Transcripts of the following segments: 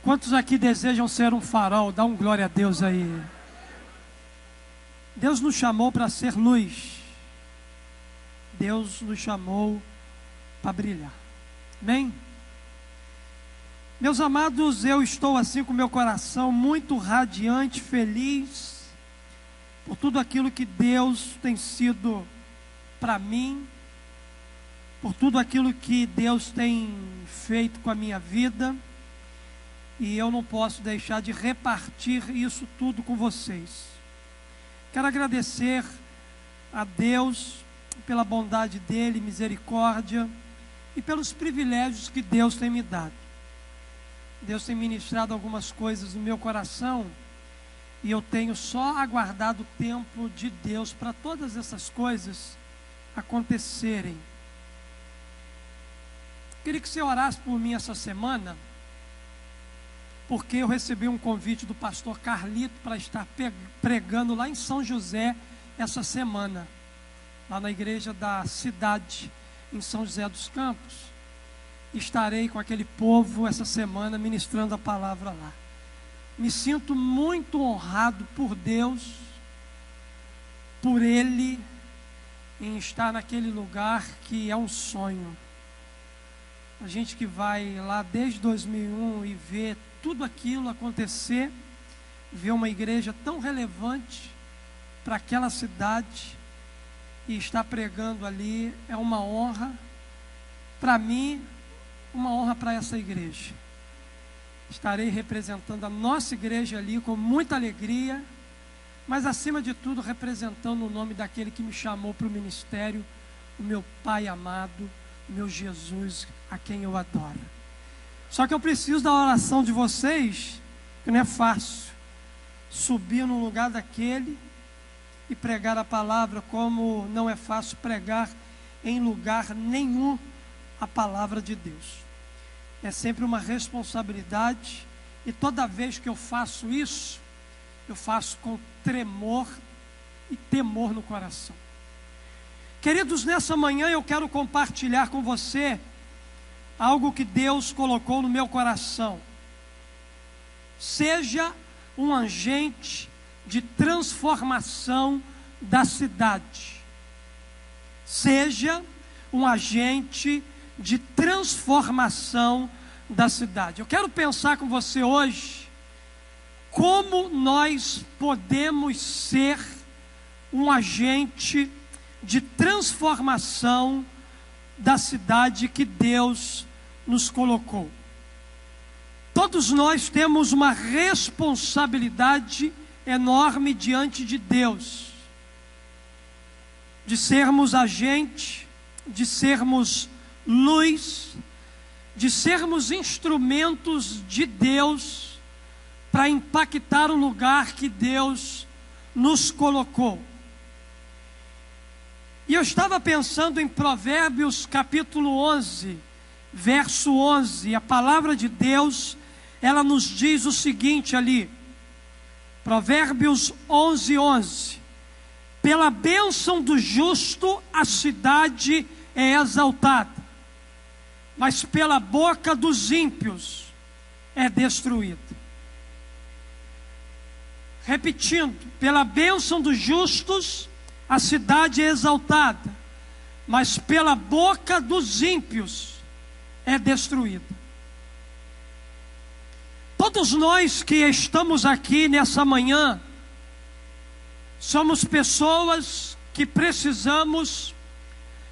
Quantos aqui desejam ser um farol? Dá um glória a Deus aí. Deus nos chamou para ser luz. Deus nos chamou para brilhar. Amém? Meus amados, eu estou assim com meu coração muito radiante, feliz por tudo aquilo que Deus tem sido para mim, por tudo aquilo que Deus tem feito com a minha vida, e eu não posso deixar de repartir isso tudo com vocês. Quero agradecer a Deus pela bondade dEle, misericórdia, e pelos privilégios que Deus tem me dado. Deus tem ministrado algumas coisas no meu coração, e eu tenho só aguardado o tempo de Deus para todas essas coisas acontecerem. Queria que você orasse por mim essa semana, porque eu recebi um convite do pastor Carlito para estar pregando lá em São José essa semana, lá na igreja da cidade, em São José dos Campos. Estarei com aquele povo essa semana ministrando a palavra lá. Me sinto muito honrado por Deus, por Ele, em estar naquele lugar que é um sonho. A gente que vai lá desde 2001 e vê tudo aquilo acontecer, ver uma igreja tão relevante para aquela cidade e estar pregando ali, é uma honra para mim, uma honra para essa igreja. Estarei representando a nossa igreja ali com muita alegria, mas acima de tudo representando o nome daquele que me chamou para o ministério, o meu Pai amado, o meu Jesus, a quem eu adoro. Só que eu preciso da oração de vocês, que não é fácil subir no lugar daquele e pregar a palavra, como não é fácil pregar em lugar nenhum a palavra de Deus. É sempre uma responsabilidade, e toda vez que eu faço isso, eu faço com tremor e temor no coração. Queridos, nessa manhã eu quero compartilhar com você algo que Deus colocou no meu coração. Seja um agente de transformação da cidade. Seja um agente de transformação da cidade. Eu quero pensar com você hoje como nós podemos ser um agente de transformação da cidade que Deus nos colocou. Todos nós temos uma responsabilidade enorme diante de Deus, de sermos agente, de sermos luz, de sermos instrumentos de Deus para impactar o lugar que Deus nos colocou. E eu estava pensando em Provérbios capítulo 11, verso 11, a palavra de Deus, ela nos diz o seguinte ali, Provérbios 11, 11, pela bênção do justo a cidade é exaltada, mas pela boca dos ímpios é destruída. Repetindo, pela bênção dos justos a cidade é exaltada, mas pela boca dos ímpios é destruída. Todos nós que estamos aqui nessa manhã, somos pessoas que precisamos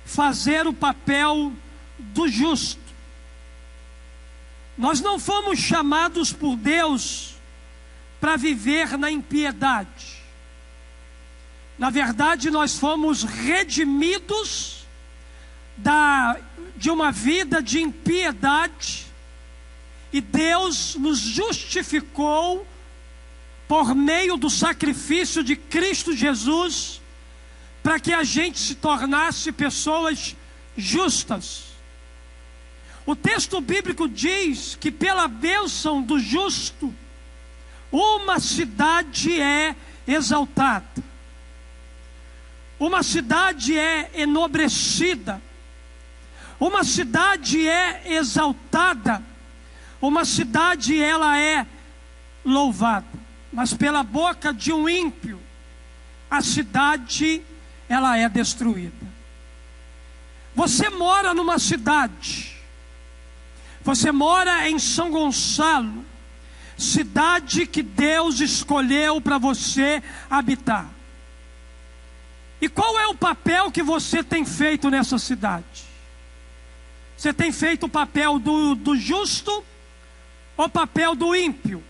fazer o papel do justo. Nós não fomos chamados por Deus para viver na impiedade. Na verdade, nós fomos redimidos de uma vida de impiedade, e Deus nos justificou por meio do sacrifício de Cristo Jesus, para que a gente se tornasse pessoas justas. O texto bíblico diz que pela bênção do justo, uma cidade é exaltada. Uma cidade é enobrecida, uma cidade é exaltada, Uma cidade, ela é louvada, mas pela boca de um ímpio, a cidade, ela é destruída. Você mora numa cidade, você mora em São Gonçalo, cidade que Deus escolheu para você habitar. E qual é o papel que você tem feito nessa cidade? Você tem feito o papel do justo ou o papel do ímpio?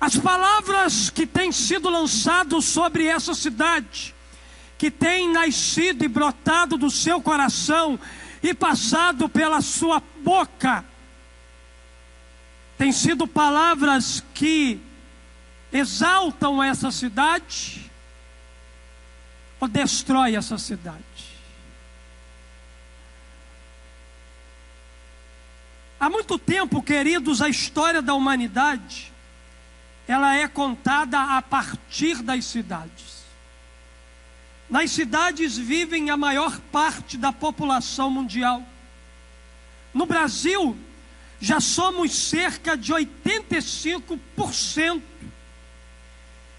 As palavras que têm sido lançadas sobre essa cidade, que tem nascido e brotado do seu coração e passado pela sua boca, tem sido palavras que exaltam essa cidade ou destrói essa cidade? Há muito tempo, queridos, a história da humanidade, ela é contada a partir das cidades. Nas cidades vivem a maior parte da população mundial. No Brasil, já somos cerca de 85%.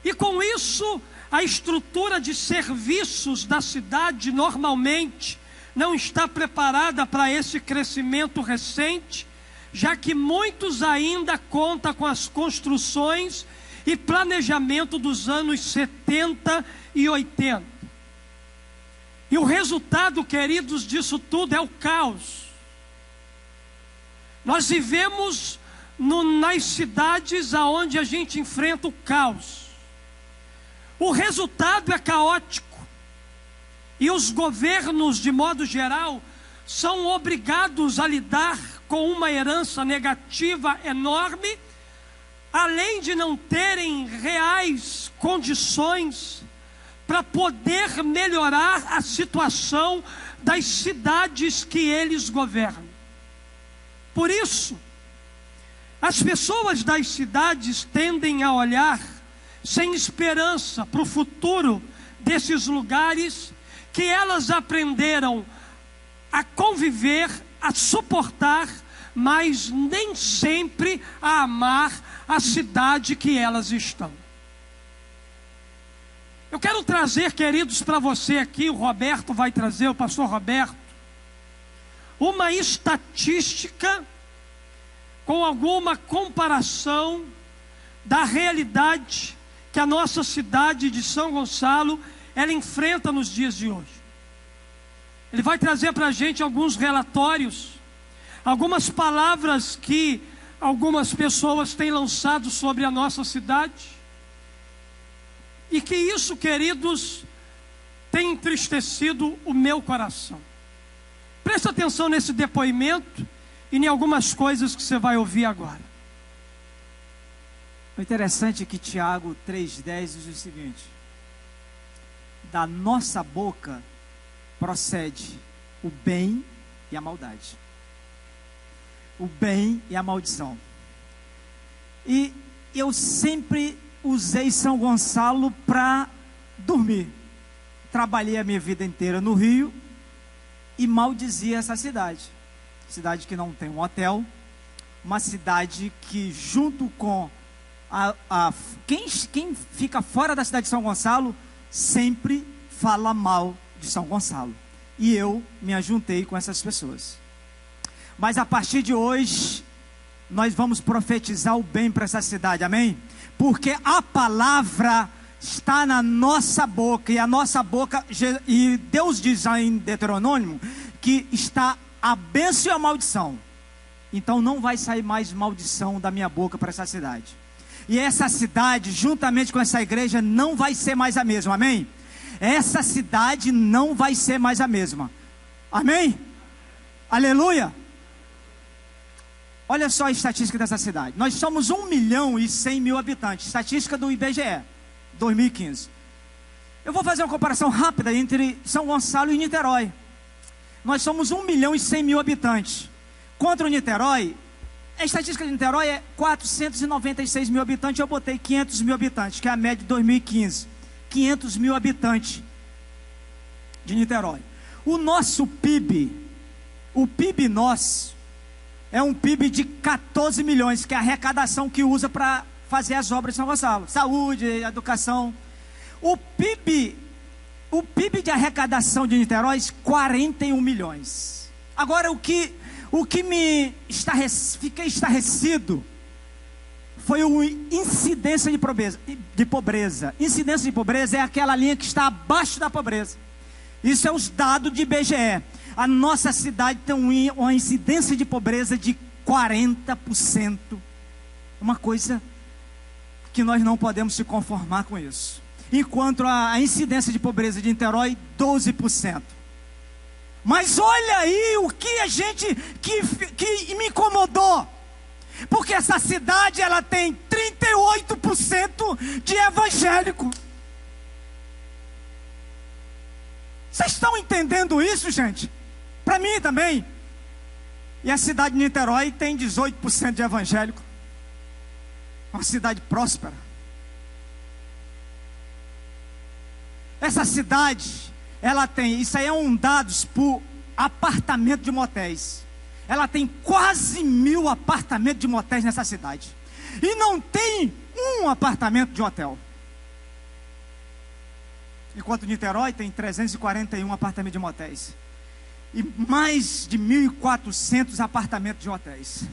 E com isso, a estrutura de serviços da cidade normalmente não está preparada para esse crescimento recente, já que muitos ainda contam com as construções e planejamento dos anos 70 e 80. E o resultado, queridos, disso tudo é o caos. Nós vivemos nas cidades aonde a gente enfrenta o caos. O resultado é caótico. E os governos, de modo geral, são obrigados a lidar com uma herança negativa enorme, além de não terem reais condições para poder melhorar a situação das cidades que eles governam. Por isso, as pessoas das cidades tendem a olhar sem esperança para o futuro desses lugares que elas aprenderam a conviver, a suportar, mas nem sempre a amar a cidade que elas estão. Eu quero trazer, queridos, para você aqui, o Roberto vai trazer, o pastor Roberto, uma estatística com alguma comparação da realidade que a nossa cidade de São Gonçalo, ela enfrenta nos dias de hoje. Ele vai trazer para a gente alguns relatórios, algumas palavras que algumas pessoas têm lançado sobre a nossa cidade, e que isso, queridos, tem entristecido o meu coração. Presta atenção nesse depoimento e em algumas coisas que você vai ouvir agora. O interessante é que Tiago 3,10 diz o seguinte: da nossa boca procede o bem e a maldade, o bem e a maldição. E eu sempre usei São Gonçalo para dormir. Trabalhei a minha vida inteira no Rio e maldizia essa cidade. Cidade que não tem um hotel, uma cidade que, junto com quem fica fora da cidade de São Gonçalo, sempre fala mal de São Gonçalo. E eu me ajuntei com essas pessoas. Mas a partir de hoje, nós vamos profetizar o bem para essa cidade, amém? Porque a palavra está na nossa boca, e a nossa boca, e Deus diz em Deuteronômio, que está a bênção e a maldição. Então não vai sair mais maldição da minha boca para essa cidade. E essa cidade, juntamente com essa igreja, não vai ser mais a mesma, amém? Essa cidade não vai ser mais a mesma, amém? Aleluia! Olha só a estatística dessa cidade. Nós somos 1.100.000 habitantes. Estatística do IBGE, 2015. Eu vou fazer uma comparação rápida entre São Gonçalo e Niterói. Nós somos 1.100.000 habitantes. Contra o Niterói, a estatística de Niterói é 496.000 habitantes. Eu botei 500.000 habitantes, que é a média de 2015. 500.000 habitantes de Niterói. O nosso PIB, o PIB nosso, é um PIB de 14 milhões, que é a arrecadação que usa para fazer as obras de São Gonçalo. Saúde, educação. O PIB de arrecadação de Niterói, 41 milhões. Agora, o que fiquei estarrecido foi a incidência de pobreza. Incidência de pobreza é aquela linha que está abaixo da pobreza. Isso é os dados de IBGE. A nossa cidade tem uma incidência de pobreza de 40%. Uma coisa que nós não podemos se conformar com isso. Enquanto a incidência de pobreza de Niterói, 12%. Mas olha aí o que que me incomodou. Porque essa cidade, ela tem 38% de evangélico. Vocês estão entendendo isso, gente? Para mim também. E a cidade de Niterói tem 18% de evangélico. Uma cidade próspera. Essa cidade, ela tem, isso aí é um dados por apartamento de motéis. Ela tem quase 1.000 apartamentos de motéis nessa cidade. E não tem um apartamento de hotel. Enquanto Niterói tem 341 apartamentos de motéis. E mais de 1.400 apartamentos de hotéis.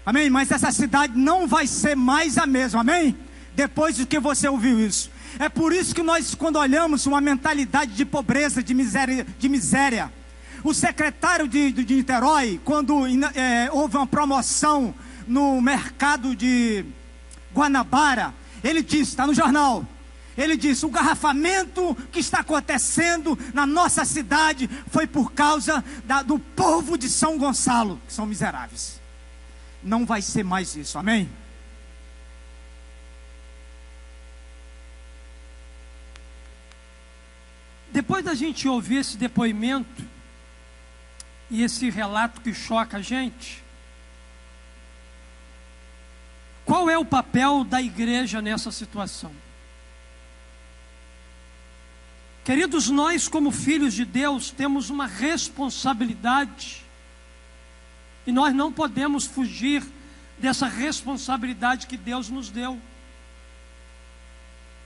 Amém? Mas essa cidade não vai ser mais a mesma, amém? Depois de que você ouviu isso. É por isso que nós, quando olhamos uma mentalidade de pobreza, de miséria, o secretário de Niterói, quando houve uma promoção no mercado de Guanabara, ele disse, está no jornal, ele disse, o garrafamento que está acontecendo na nossa cidade foi por causa do povo de São Gonçalo, que são miseráveis. Não vai ser mais isso, amém? Depois da gente ouvir esse depoimento e esse relato que choca a gente, qual é o papel da igreja nessa situação? Queridos, nós como filhos de Deus temos uma responsabilidade e nós não podemos fugir dessa responsabilidade que Deus nos deu.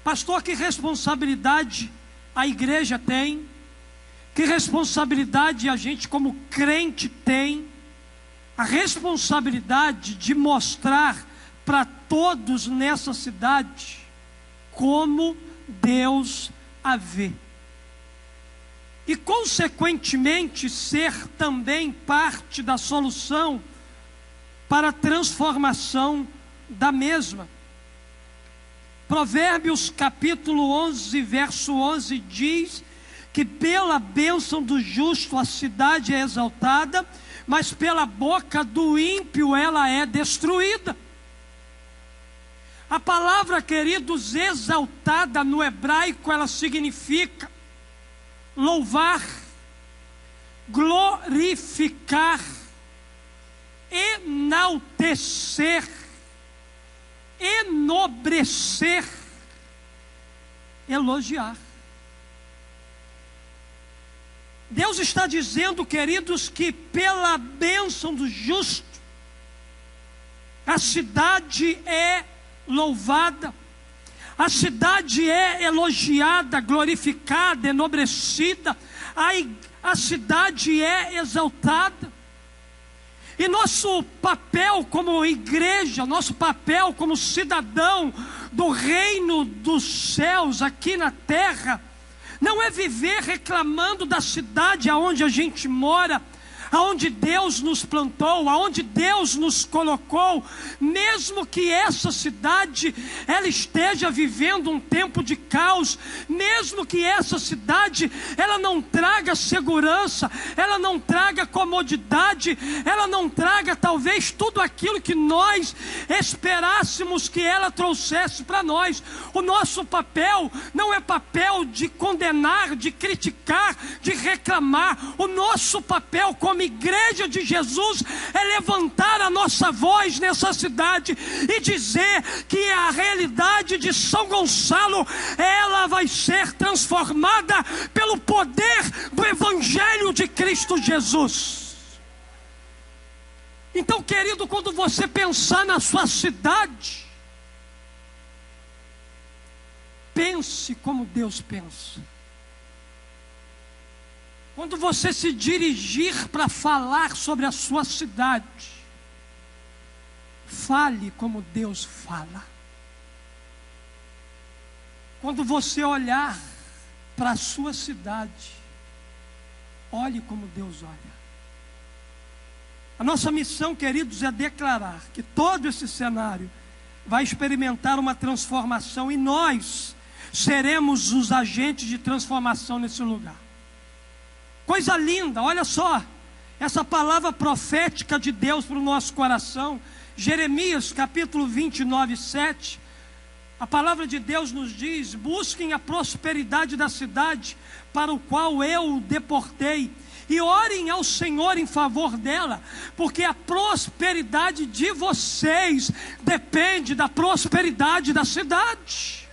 Pastor, que responsabilidade a igreja tem? Que responsabilidade a gente como crente tem? A responsabilidade de mostrar para todos nessa cidade como Deus a vê. E consequentemente ser também parte da solução para a transformação da mesma. Provérbios capítulo 11, verso 11 diz que pela bênção do justo a cidade é exaltada, mas pela boca do ímpio ela é destruída. A palavra, queridos, exaltada no hebraico, ela significa louvar, glorificar, enaltecer, enobrecer, elogiar. Deus está dizendo, queridos, que pela bênção do justo, a cidade é louvada, a cidade é elogiada, glorificada, enobrecida, a cidade é exaltada. E nosso papel como igreja, nosso papel como cidadão do reino dos céus aqui na terra, não é viver reclamando da cidade aonde a gente mora, aonde Deus nos plantou, aonde Deus nos colocou, mesmo que essa cidade ela esteja vivendo um tempo de caos, mesmo que essa cidade ela não traga segurança, ela não traga comodidade, ela não traga talvez tudo aquilo que nós esperássemos que ela trouxesse para nós. O nosso papel não é papel de condenar, de criticar, de reclamar. O nosso papel como igreja de Jesus é levantar a nossa voz nessa cidade e dizer que a realidade de São Gonçalo, ela vai ser transformada pelo poder do Evangelho de Cristo Jesus. Então, querido, quando você pensar na sua cidade, pense como Deus pensa. Quando você se dirigir para falar sobre a sua cidade, fale como Deus fala. Quando você olhar para a sua cidade, olhe como Deus olha. A nossa missão, queridos, é declarar que todo esse cenário vai experimentar uma transformação e nós seremos os agentes de transformação nesse lugar. Coisa linda, olha só, essa palavra profética de Deus para o nosso coração, Jeremias capítulo 29, 7, a palavra de Deus nos diz: busquem a prosperidade da cidade para o qual eu o deportei, e orem ao Senhor em favor dela, porque a prosperidade de vocês depende da prosperidade da cidade.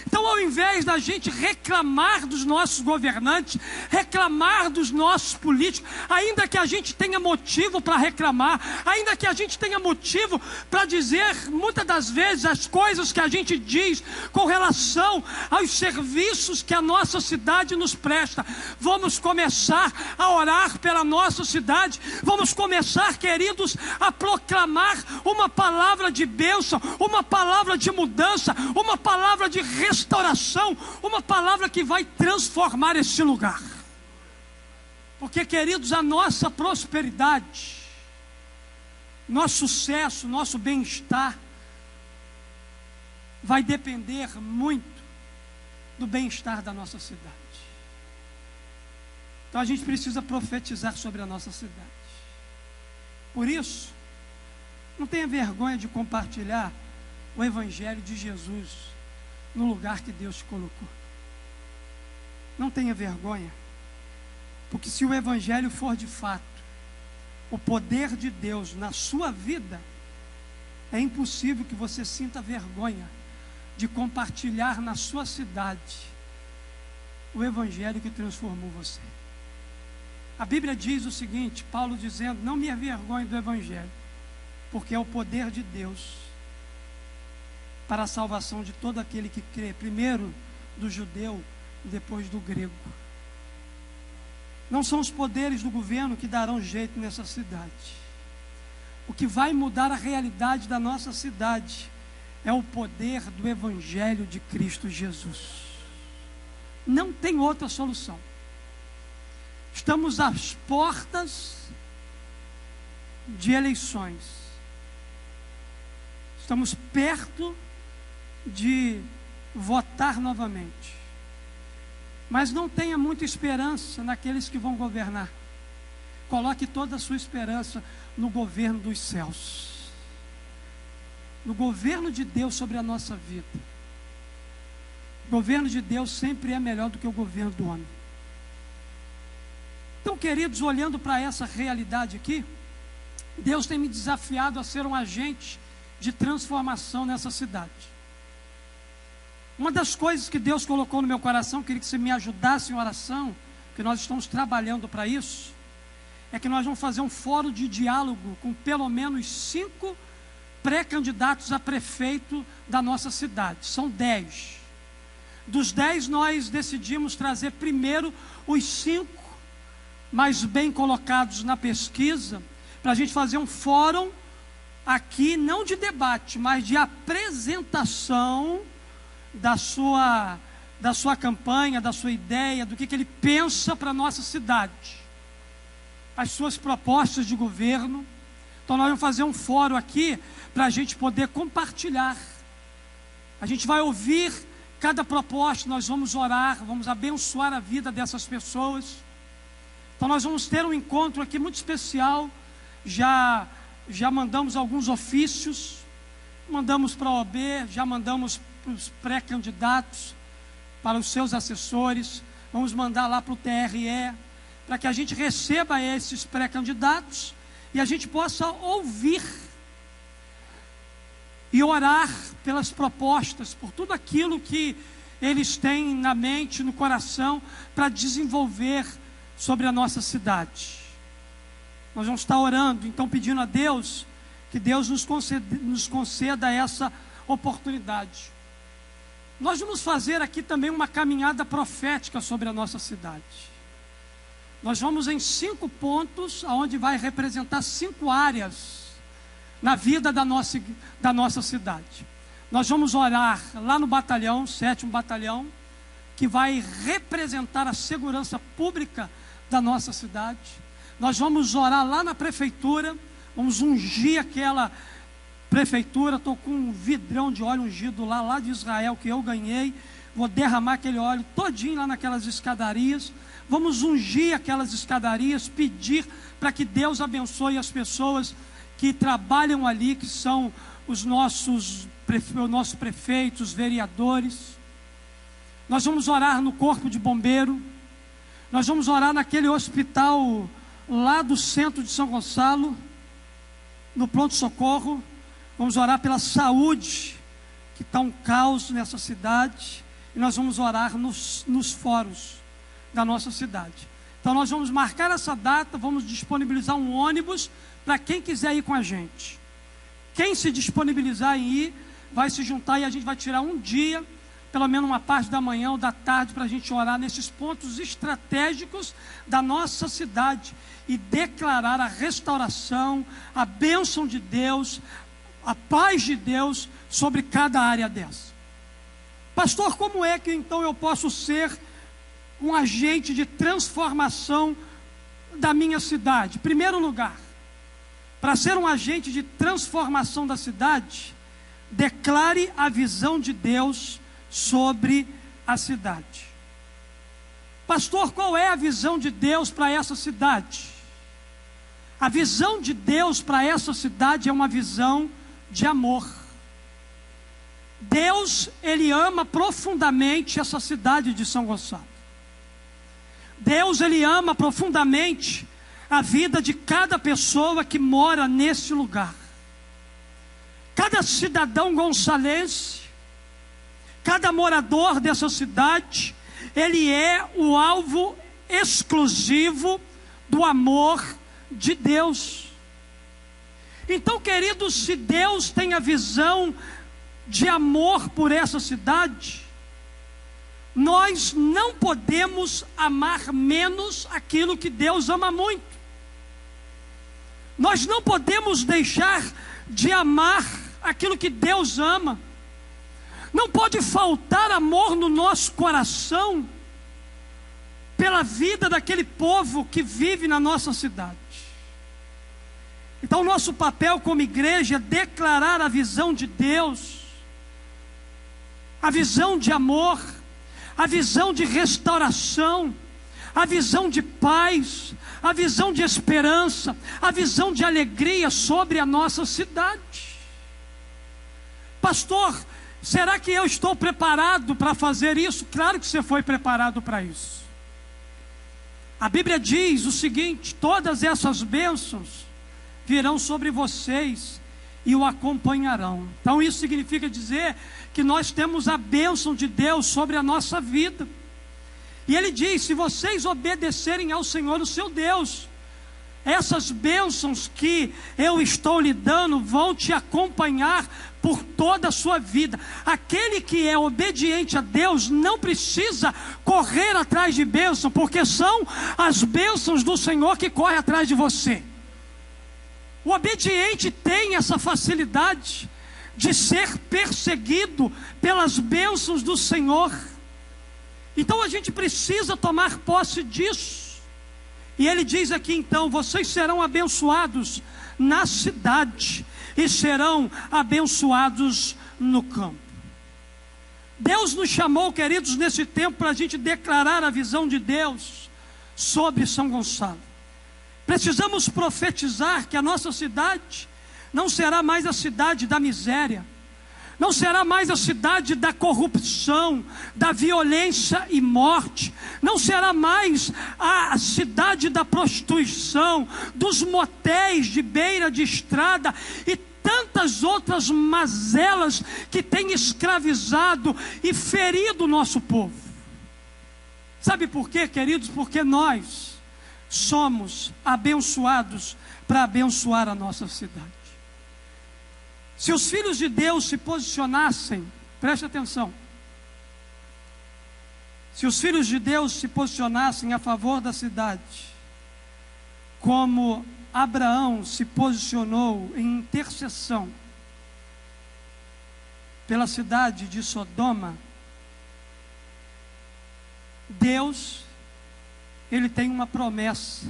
Então, ao invés da gente reclamar dos nossos governantes, reclamar dos nossos políticos, ainda que a gente tenha motivo para reclamar, ainda que a gente tenha motivo para dizer, muitas das vezes, as coisas que a gente diz com relação aos serviços que a nossa cidade nos presta, vamos começar a orar pela nossa cidade, vamos começar, queridos, a proclamar uma palavra de bênção, uma palavra de mudança, uma palavra de restauração, uma palavra que vai transformar esse lugar. Porque, queridos, a nossa prosperidade, nosso sucesso, nosso bem-estar vai depender muito do bem-estar da nossa cidade. Então a gente precisa profetizar sobre a nossa cidade. Por isso, não tenha vergonha de compartilhar o Evangelho de Jesus no lugar que Deus te colocou. Não tenha vergonha, porque se o Evangelho for de fato o poder de Deus na sua vida, é impossível que você sinta vergonha de compartilhar na sua cidade o Evangelho que transformou você. A Bíblia diz o seguinte, Paulo dizendo: não me envergonhe do Evangelho, porque é o poder de Deus para a salvação de todo aquele que crê, primeiro do judeu e depois do grego. Não são os poderes do governo que darão jeito nessa cidade. O que vai mudar a realidade da nossa cidade é o poder do Evangelho de Cristo Jesus. Não tem outra solução. Estamos às portas de eleições. Estamos perto de votar novamente. Mas não tenha muita esperança naqueles que vão governar. Coloque toda a sua esperança no governo dos céus, no governo de Deus sobre a nossa vida. O governo de Deus sempre é melhor do que o governo do homem. Então, queridos, olhando para essa realidade aqui, Deus tem me desafiado a ser um agente de transformação nessa cidade. Uma das coisas que Deus colocou no meu coração, queria que você me ajudasse em oração, que nós estamos trabalhando para isso, é que nós vamos fazer um fórum de diálogo com pelo menos 5 pré-candidatos a prefeito da nossa cidade. São 10. Dos 10 nós decidimos trazer primeiro os 5 mais bem colocados na pesquisa, para a gente fazer um fórum aqui, não de debate, mas de apresentação da sua campanha, da sua ideia, do que ele pensa para a nossa cidade, as suas propostas de governo. Então nós vamos fazer um fórum aqui, para a gente poder compartilhar. A gente vai ouvir cada proposta, nós vamos orar, vamos abençoar a vida dessas pessoas. Então nós vamos ter um encontro aqui muito especial. Já mandamos alguns ofícios, mandamos para a OB, já mandamos para os pré-candidatos, para os seus assessores, vamos mandar lá para o TRE, para que a gente receba esses pré-candidatos e a gente possa ouvir e orar pelas propostas, por tudo aquilo que eles têm na mente, no coração, para desenvolver sobre a nossa cidade. Nós vamos estar orando, então pedindo a Deus, que Deus nos conceda essa oportunidade. Nós vamos fazer aqui também uma caminhada profética sobre a nossa cidade. Nós vamos em 5 pontos, onde vai representar 5 áreas na vida da nossa cidade. Nós vamos orar lá no batalhão, 7º batalhão, que vai representar a segurança pública da nossa cidade. Nós vamos orar lá na prefeitura, vamos ungir aquela prefeitura. Estou com um vidrão de óleo ungido lá de Israel, que eu ganhei. Vou derramar aquele óleo todinho lá naquelas escadarias. Vamos ungir aquelas escadarias, pedir para que Deus abençoe as pessoas que trabalham ali, que são os nossos prefeitos, vereadores. Nós vamos orar no corpo de bombeiro. Nós vamos orar naquele hospital lá do centro de São Gonçalo, no pronto-socorro. Vamos orar pela saúde, que está um caos nessa cidade. E nós vamos orar nos fóruns da nossa cidade. Então nós vamos marcar essa data, vamos disponibilizar um ônibus para quem quiser ir com a gente. Quem se disponibilizar em ir, vai se juntar e a gente vai tirar um dia, pelo menos uma parte da manhã ou da tarde, para a gente orar nesses pontos estratégicos da nossa cidade e declarar a restauração, a bênção de Deus, a paz de Deus sobre cada área dessa. Pastor, como é que então eu posso ser um agente de transformação da minha cidade? Em primeiro lugar, para ser um agente de transformação da cidade, declare a visão de Deus sobre a cidade. Pastor, qual é a visão de Deus para essa cidade? A visão de Deus para essa cidade é uma visão de amor. Deus, Ele ama profundamente essa cidade de São Gonçalo. Deus, Ele ama profundamente a vida de cada pessoa que mora nesse lugar. Cada cidadão gonçalense, cada morador dessa cidade, ele é o alvo exclusivo do amor de Deus. Então, queridos, se Deus tem a visão de amor por essa cidade, nós não podemos amar menos aquilo que Deus ama muito. Nós não podemos deixar de amar aquilo que Deus ama. Não pode faltar amor no nosso coração pela vida daquele povo que vive na nossa cidade. Então, nosso papel como igreja é declarar a visão de Deus, a visão de amor, a visão de restauração, a visão de paz, a visão de esperança, a visão de alegria sobre a nossa cidade. Pastor, será que eu estou preparado para fazer isso? Claro que você foi preparado para isso. A Bíblia diz o seguinte: todas essas bênçãos virão sobre vocês e o acompanharão. Então isso significa dizer que nós temos a bênção de Deus sobre a nossa vida. E Ele diz: se vocês obedecerem ao Senhor, o seu Deus, essas bênçãos que eu estou lhe dando vão te acompanhar por toda a sua vida. Aquele que é obediente a Deus não precisa correr atrás de bênção, porque são as bênçãos do Senhor que correm atrás de você. O obediente tem essa facilidade de ser perseguido pelas bênçãos do Senhor. Então a gente precisa tomar posse disso. E ele diz aqui então: vocês serão abençoados na cidade e serão abençoados no campo. Deus nos chamou, queridos, nesse tempo para a gente declarar a visão de Deus sobre São Gonçalo. Precisamos profetizar que a nossa cidade não será mais a cidade da miséria, não será mais a cidade da corrupção, da violência e morte, não será mais a cidade da prostituição, dos motéis de beira de estrada e tantas outras mazelas que têm escravizado e ferido o nosso povo. Sabe por quê, queridos? Porque nós somos abençoados para abençoar a nossa cidade. Se os filhos de Deus se posicionassem, preste atenção, se os filhos de Deus se posicionassem a favor da cidade, como Abraão se posicionou em intercessão pela cidade de Sodoma, Deus, Ele tem uma promessa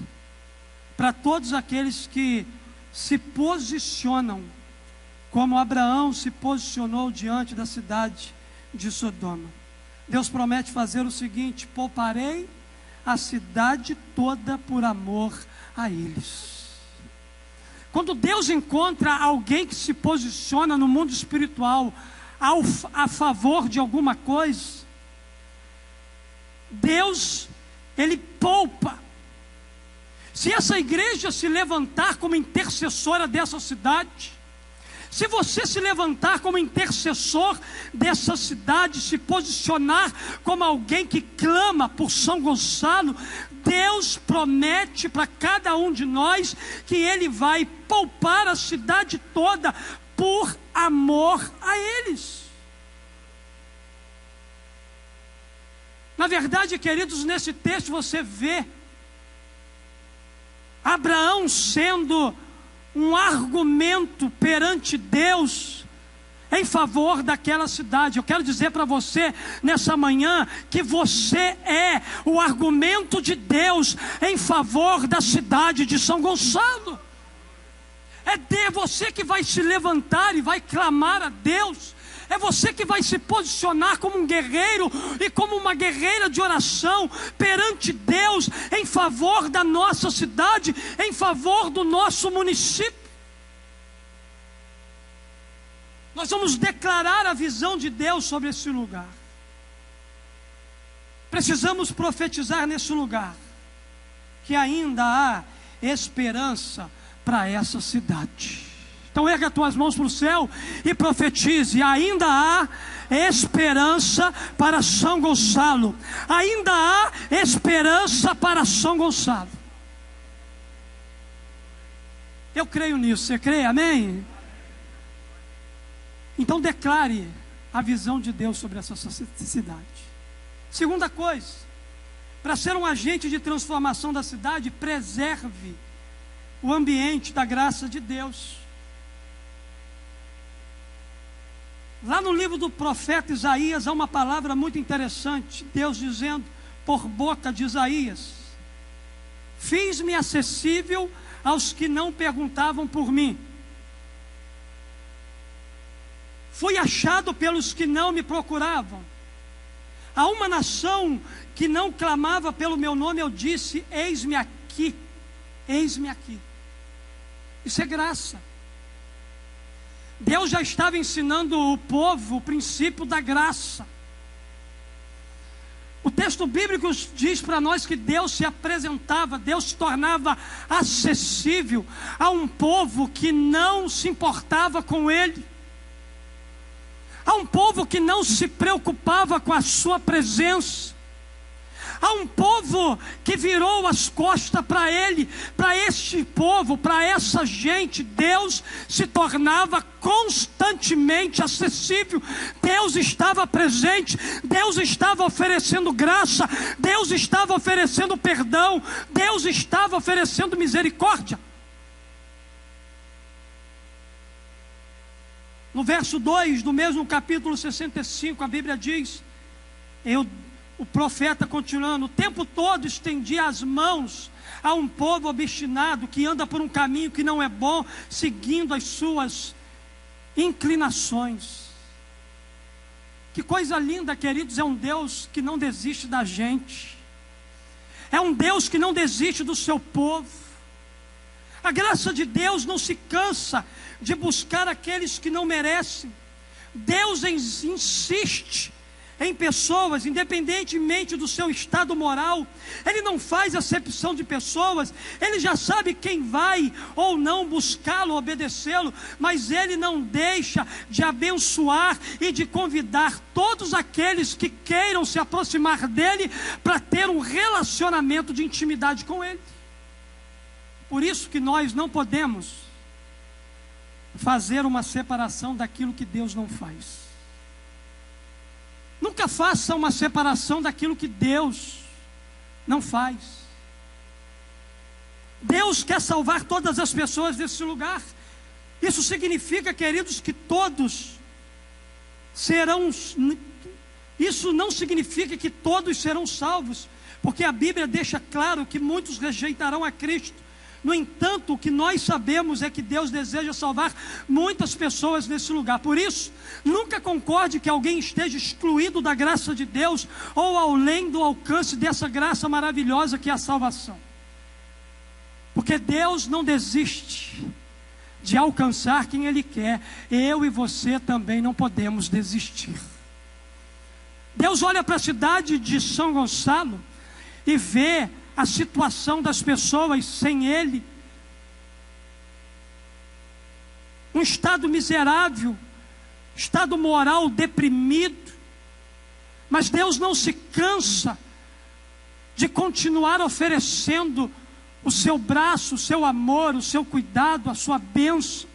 para todos aqueles que se posicionam como Abraão se posicionou diante da cidade de Sodoma. Deus promete fazer o seguinte: pouparei a cidade toda por amor a eles. Quando Deus encontra alguém que se posiciona no mundo espiritual a favor de alguma coisa, Deus, Ele poupa. Se essa igreja se levantar como intercessora dessa cidade, se você se levantar como intercessor dessa cidade, se posicionar como alguém que clama por São Gonçalo, Deus promete para cada um de nós que Ele vai poupar a cidade toda por amor a eles. Na verdade, queridos, nesse texto você vê Abraão sendo um argumento perante Deus em favor daquela cidade. Eu quero dizer para você nessa manhã que você é o argumento de Deus em favor da cidade de São Gonçalo. É você que vai se levantar e vai clamar a Deus. É você que vai se posicionar como um guerreiro e como uma guerreira de oração perante Deus em favor da nossa cidade, em favor do nosso município. Nós vamos declarar a visão de Deus sobre esse lugar. Precisamos profetizar nesse lugar que ainda há esperança para essa cidade. Então erga as tuas mãos para o céu e profetize: ainda há esperança para São Gonçalo. Ainda há esperança para São Gonçalo. Eu creio nisso, você crê? Amém? Então declare a visão de Deus sobre essa cidade. Segunda coisa, para ser um agente de transformação da cidade, preserve o ambiente da graça de Deus. Lá no livro do profeta Isaías há uma palavra muito interessante, Deus dizendo por boca de Isaías: fiz-me acessível aos que não perguntavam por mim, fui achado pelos que não me procuravam. A uma nação que não clamava pelo meu nome, eu disse: eis-me aqui, eis-me aqui. Isso é graça. Deus já estava ensinando o povo o princípio da graça. O texto bíblico diz para nós que Deus se apresentava, Deus se tornava acessível a um povo que não se importava com Ele, a um povo que não se preocupava com a sua presença, a um povo que virou as costas para Ele. Para este povo, para essa gente, Deus se tornava constantemente acessível. Deus estava presente, Deus estava oferecendo graça, Deus estava oferecendo perdão, Deus estava oferecendo misericórdia. No verso 2 do mesmo capítulo 65, a Bíblia diz, o profeta continuando: o tempo todo estendia as mãos a um povo obstinado que anda por um caminho que não é bom, seguindo as suas inclinações. Que coisa linda, queridos, é um Deus que não desiste da gente, é um Deus que não desiste do seu povo. A graça de Deus não se cansa de buscar aqueles que não merecem. Deus insiste em pessoas, independentemente do seu estado moral. Ele não faz acepção de pessoas. Ele já sabe quem vai ou não buscá-lo, obedecê-lo, mas Ele não deixa de abençoar e de convidar todos aqueles que queiram se aproximar dEle para ter um relacionamento de intimidade com Ele. Por isso que nós não podemos fazer uma separação daquilo que Deus não faz. Nunca faça uma separação daquilo que Deus não faz. Deus quer salvar todas as pessoas desse lugar. Isso significa, queridos, que todos serão. Isso não significa que todos serão salvos, porque a Bíblia deixa claro que muitos rejeitarão a Cristo. No entanto, o que nós sabemos é que Deus deseja salvar muitas pessoas nesse lugar. Por isso, nunca concorde que alguém esteja excluído da graça de Deus ou além do alcance dessa graça maravilhosa que é a salvação. Porque Deus não desiste de alcançar quem Ele quer. Eu e você também não podemos desistir. Deus olha para a cidade de São Gonçalo e vê a situação das pessoas sem Ele, um estado miserável, estado moral deprimido, mas Deus não se cansa de continuar oferecendo o seu braço, o seu amor, o seu cuidado, a sua bênção.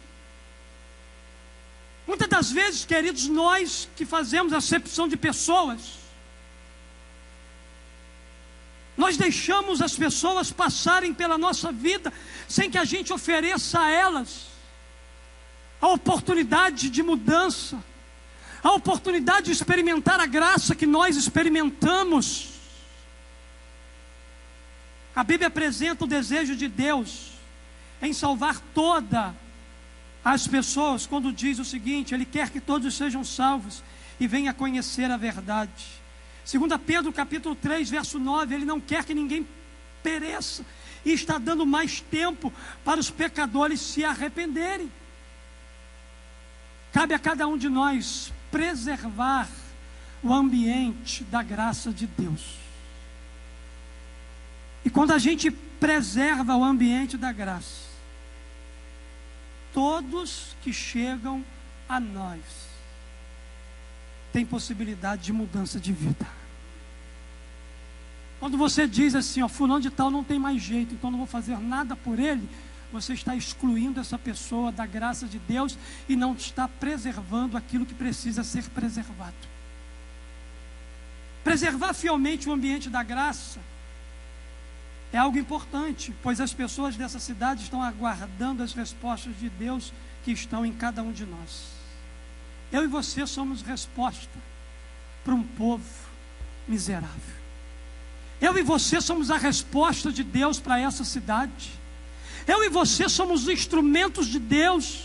Muitas das vezes, queridos, nós que fazemos acepção de pessoas, nós deixamos as pessoas passarem pela nossa vida sem que a gente ofereça a elas a oportunidade de mudança, a oportunidade de experimentar a graça que nós experimentamos. A Bíblia apresenta o desejo de Deus em salvar todas as pessoas, quando diz o seguinte: Ele quer que todos sejam salvos e venham a conhecer a verdade. 2 Pedro capítulo 3, verso 9, Ele não quer que ninguém pereça, e está dando mais tempo para os pecadores se arrependerem. Cabe a cada um de nós preservar o ambiente da graça de Deus. E quando a gente preserva o ambiente da graça, todos que chegam a nós tem possibilidade de mudança de vida. Quando você diz assim, ó, fulano de tal não tem mais jeito, então não vou fazer nada por ele, você está excluindo essa pessoa da graça de Deus e não está preservando aquilo que precisa ser preservado. Preservar fielmente o ambiente da graça é algo importante, pois as pessoas dessa cidade estão aguardando as respostas de Deus que estão em cada um de nós. Eu e você somos resposta para um povo miserável. Eu e você somos a resposta de Deus para essa cidade. Eu e você somos instrumentos de Deus,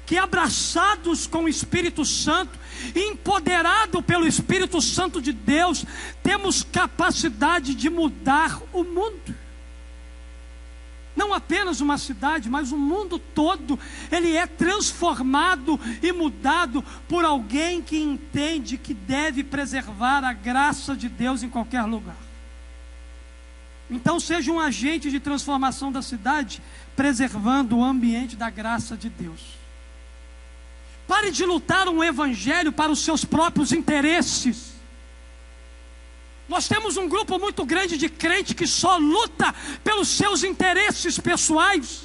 que abraçados com o Espírito Santo, empoderado pelo Espírito Santo de Deus, temos capacidade de mudar o mundo. Não apenas uma cidade, mas o mundo todo, ele é transformado e mudado por alguém que entende que deve preservar a graça de Deus em qualquer lugar. Então seja um agente de transformação da cidade, preservando o ambiente da graça de Deus. Pare de lutar um evangelho para os seus próprios interesses. Nós temos um grupo muito grande de crente que só luta pelos seus interesses pessoais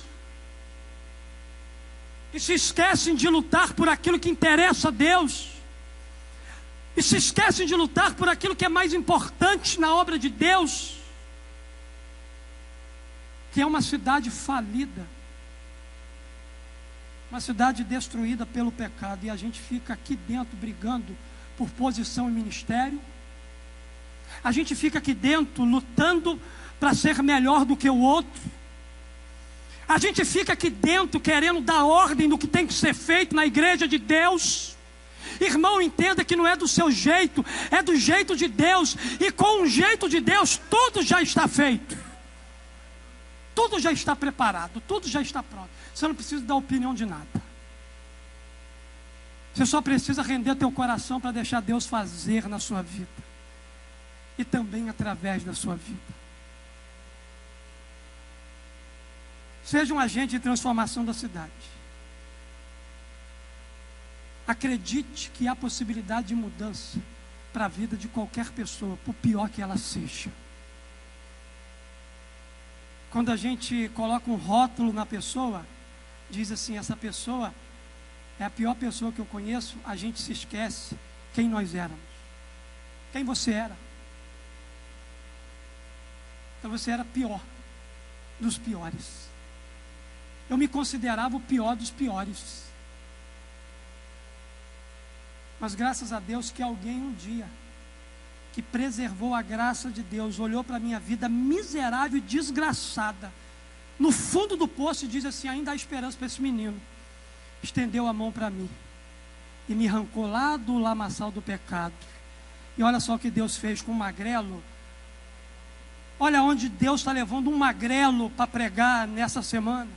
e se esquecem de lutar por aquilo que interessa a Deus, e se esquecem de lutar por aquilo que é mais importante na obra de Deus, que é uma cidade falida, uma cidade destruída pelo pecado, e a gente fica aqui dentro brigando por posição e ministério. A gente fica aqui dentro lutando para ser melhor do que o outro. A gente fica aqui dentro querendo dar ordem do que tem que ser feito na igreja de Deus. Irmão, entenda que não é do seu jeito, é do jeito de Deus. E com o jeito de Deus, tudo já está feito. Tudo já está preparado, tudo já está pronto. Você não precisa dar opinião de nada. Você só precisa render teu coração para deixar Deus fazer na sua vida. E também através da sua vida. Seja um agente de transformação da cidade. Acredite que há possibilidade de mudança para a vida de qualquer pessoa, por pior que ela seja. quando a gente coloca um rótulo na pessoa, diz assim, essa pessoa é a pior pessoa que eu conheço, a gente se esquece quem nós éramos. Quem você era. Então você era pior dos piores. Eu me considerava o pior dos piores. Mas graças a Deus que alguém um dia, que preservou a graça de Deus, olhou para a minha vida miserável e desgraçada, no fundo do poço, e diz assim, ainda há esperança para esse menino. Estendeu a mão para mim e me arrancou lá do lamaçal do pecado. E olha só o que Deus fez com o magrelo. Olha onde Deus está levando um magrelo para pregar nessa semana.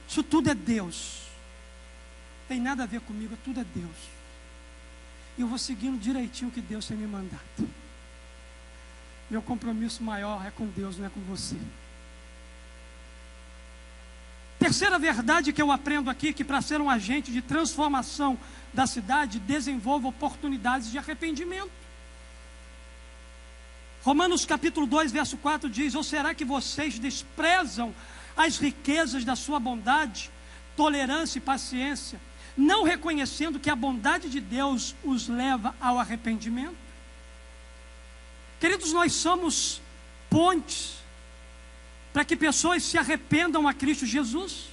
Isso tudo é Deus. Tem nada a ver comigo, tudo é Deus. E eu vou seguindo direitinho o que Deus tem me mandado. Meu compromisso maior é com Deus, não é com você. Terceira verdade que eu aprendo aqui, que para ser um agente de transformação da cidade, desenvolva oportunidades de arrependimento. Romanos capítulo 2, verso 4 diz, ou será que vocês desprezam as riquezas da sua bondade, tolerância e paciência, não reconhecendo que a bondade de Deus os leva ao arrependimento? Queridos, nós somos pontes para que pessoas se arrependam a Cristo Jesus.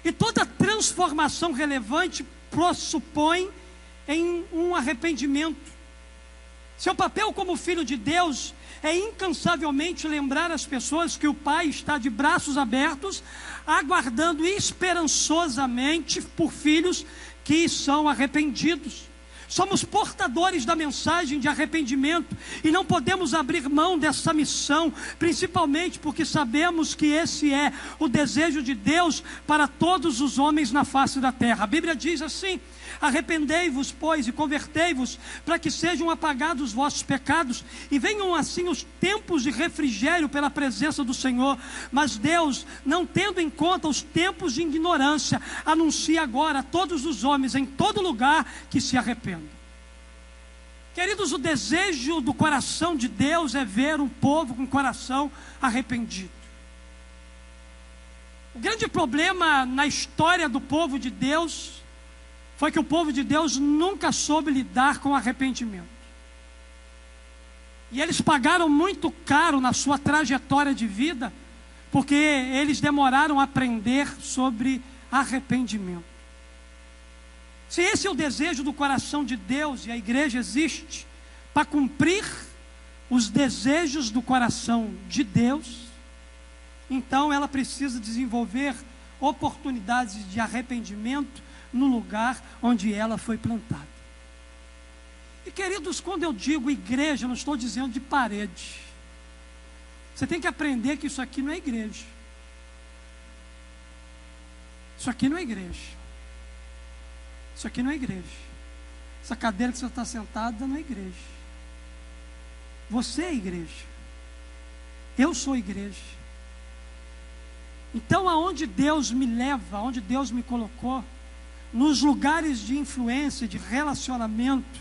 E toda transformação relevante pressupõe em um arrependimento. Seu papel como filho de Deus é incansavelmente lembrar as pessoas que o Pai está de braços abertos, aguardando esperançosamente por filhos que são arrependidos. Somos portadores da mensagem de arrependimento e não podemos abrir mão dessa missão, principalmente porque sabemos que esse é o desejo de Deus para todos os homens na face da terra. A Bíblia diz assim, arrependei-vos, pois, e convertei-vos, para que sejam apagados os vossos pecados, e venham assim os tempos de refrigério pela presença do Senhor. Mas Deus, não tendo em conta os tempos de ignorância, anuncia agora a todos os homens, em todo lugar, que se arrependam. Queridos, o desejo do coração de Deus é ver um povo com o coração arrependido. O grande problema na história do povo de Deus foi que o povo de Deus nunca soube lidar com arrependimento. E eles pagaram muito caro na sua trajetória de vida, porque eles demoraram a aprender sobre arrependimento. Se esse é o desejo do coração de Deus, e a igreja existe para cumprir os desejos do coração de Deus, então ela precisa desenvolver oportunidades de arrependimento no lugar onde ela foi plantada. E queridos, quando eu digo igreja, eu não estou dizendo de parede. Você tem que aprender que isso aqui não é igreja. Isso aqui não é igreja. Isso aqui não é igreja. Essa cadeira que você está sentada não é igreja. Você é igreja. Eu sou igreja. Então, aonde Deus me leva, aonde Deus me colocou, nos lugares de influência, de relacionamento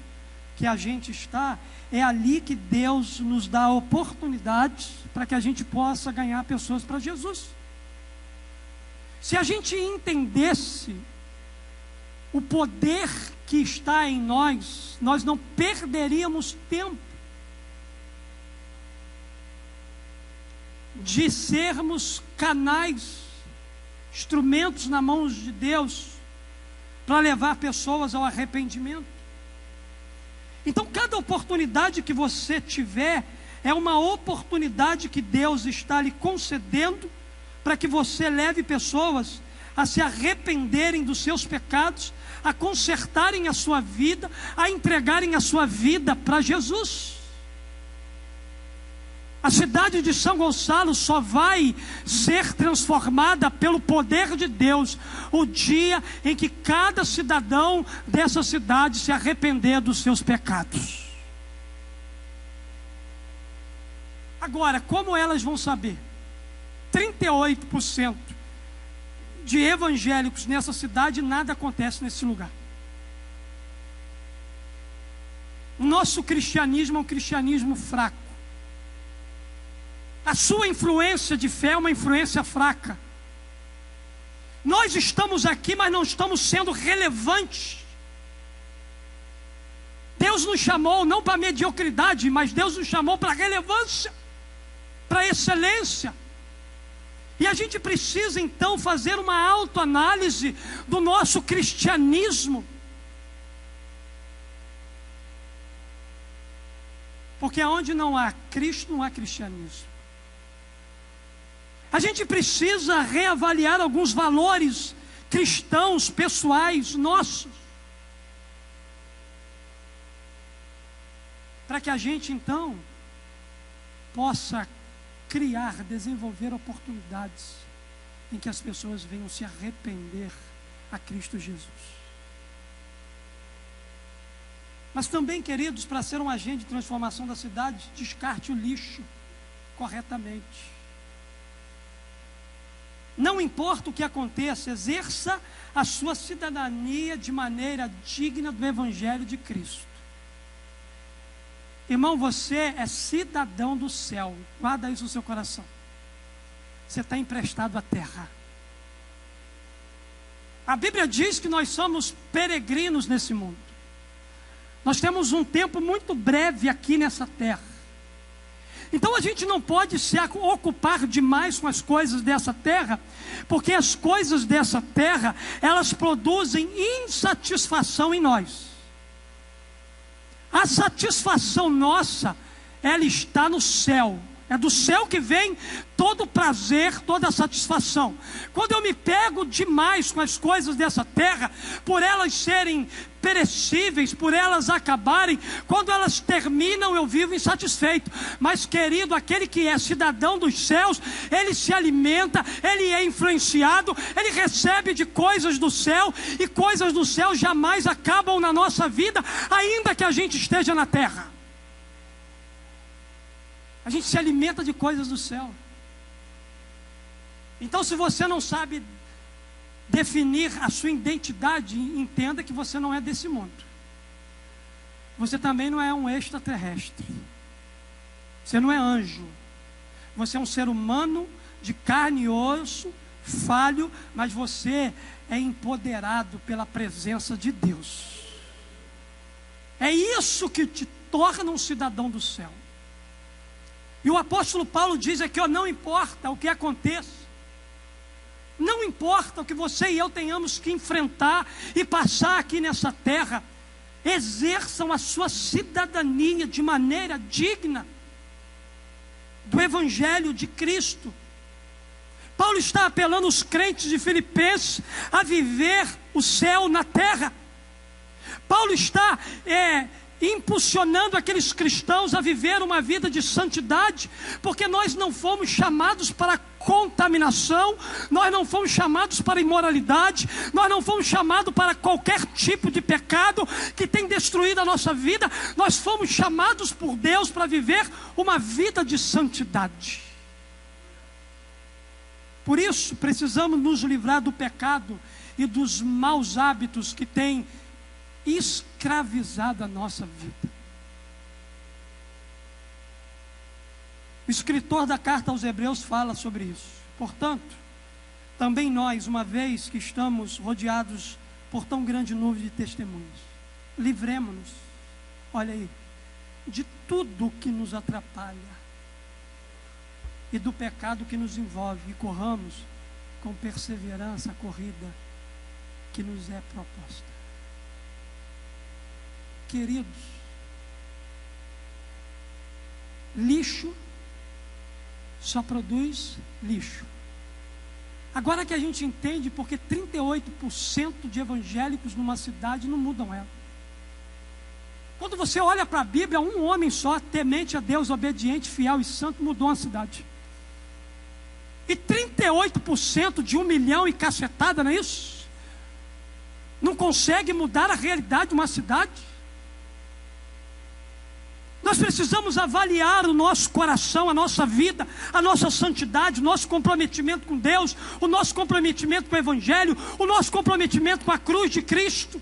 que a gente está, é ali que Deus nos dá oportunidades para que a gente possa ganhar pessoas para Jesus. Se a gente entendesse o poder que está em nós, nós não perderíamos tempo de sermos canais, instrumentos na mão de Deus, para levar pessoas ao arrependimento. Então, cada oportunidade que você tiver, é uma oportunidade que Deus está lhe concedendo, para que você leve pessoas a se arrependerem dos seus pecados, a consertarem a sua vida, a entregarem a sua vida para Jesus. A cidade de São Gonçalo só vai ser transformada pelo poder de Deus o dia em que cada cidadão dessa cidade se arrepender dos seus pecados. Agora, como elas vão saber? 38% de evangélicos nessa cidade, nada acontece nesse lugar. O nosso cristianismo é um cristianismo fraco. A sua influência de fé é uma influência fraca. Nós estamos aqui, mas não estamos sendo relevantes. Deus nos chamou não para mediocridade, mas Deus nos chamou para relevância, para excelência. E a gente precisa então fazer uma autoanálise do nosso cristianismo. Porque onde não há Cristo, não há cristianismo. A gente precisa reavaliar alguns valores cristãos, pessoais, nossos. Para que a gente então possa criar, desenvolver oportunidades em que as pessoas venham se arrepender a Cristo Jesus. Mas também, queridos, para ser um agente de transformação da cidade, descarte o lixo corretamente. Não importa o que aconteça, exerça a sua cidadania de maneira digna do Evangelho de Cristo. Irmão, você é cidadão do céu. Guarda isso no seu coração. Você está emprestado à terra. A Bíblia diz que nós somos peregrinos nesse mundo. Nós temos um tempo muito breve aqui nessa terra. Então a gente não pode se ocupar demais com as coisas dessa terra, porque as coisas dessa terra, elas produzem insatisfação em nós. A satisfação nossa, ela está no céu. É do céu que vem todo o prazer, toda a satisfação. Quando eu me pego demais com as coisas dessa terra, por elas serem perecíveis, por elas acabarem, quando elas terminam eu vivo insatisfeito. Mas querido, aquele que é cidadão dos céus, ele se alimenta, ele é influenciado, ele recebe de coisas do céu, e coisas do céu jamais acabam na nossa vida, ainda que a gente esteja na terra. A gente se alimenta de coisas do céu. Então, se você não sabe definir a sua identidade, entenda que você não é desse mundo. Você também não é um extraterrestre. Você não é anjo. Você é um ser humano de carne e osso, falho, mas você é empoderado pela presença de Deus. É isso que te torna um cidadão do céu. E o apóstolo Paulo diz aqui, ó, não importa o que aconteça, não importa o que você e eu tenhamos que enfrentar e passar aqui nessa terra, exerçam a sua cidadania de maneira digna do Evangelho de Cristo. Paulo está apelando os crentes de Filipenses a viver o céu na terra. Paulo está impulsionando aqueles cristãos a viver uma vida de santidade, porque nós não fomos chamados para contaminação, nós não fomos chamados para imoralidade, nós não fomos chamados para qualquer tipo de pecado que tem destruído a nossa vida. Nós fomos chamados por Deus para viver uma vida de santidade. Por isso precisamos nos livrar do pecado e dos maus hábitos que têm escravizado a nossa vida. O escritor da carta aos Hebreus fala sobre isso. Portanto, também nós, uma vez que estamos rodeados por tão grande nuvem de testemunhas, livremo-nos, olha aí, de tudo que nos atrapalha e do pecado que nos envolve, e corramos com perseverança a corrida que nos é proposta. Queridos, lixo só produz lixo. Agora que a gente entende porque 38% de evangélicos numa cidade não mudam ela. Quando você olha para a Bíblia, um homem só, temente a Deus, obediente, fiel e santo, mudou uma cidade. E 38% de 1 milhão e cacetada, não é isso? Não consegue mudar a realidade de uma cidade. Nós precisamos avaliar o nosso coração, a nossa vida, a nossa santidade, o nosso comprometimento com Deus, o nosso comprometimento com o Evangelho, o nosso comprometimento com a cruz de Cristo.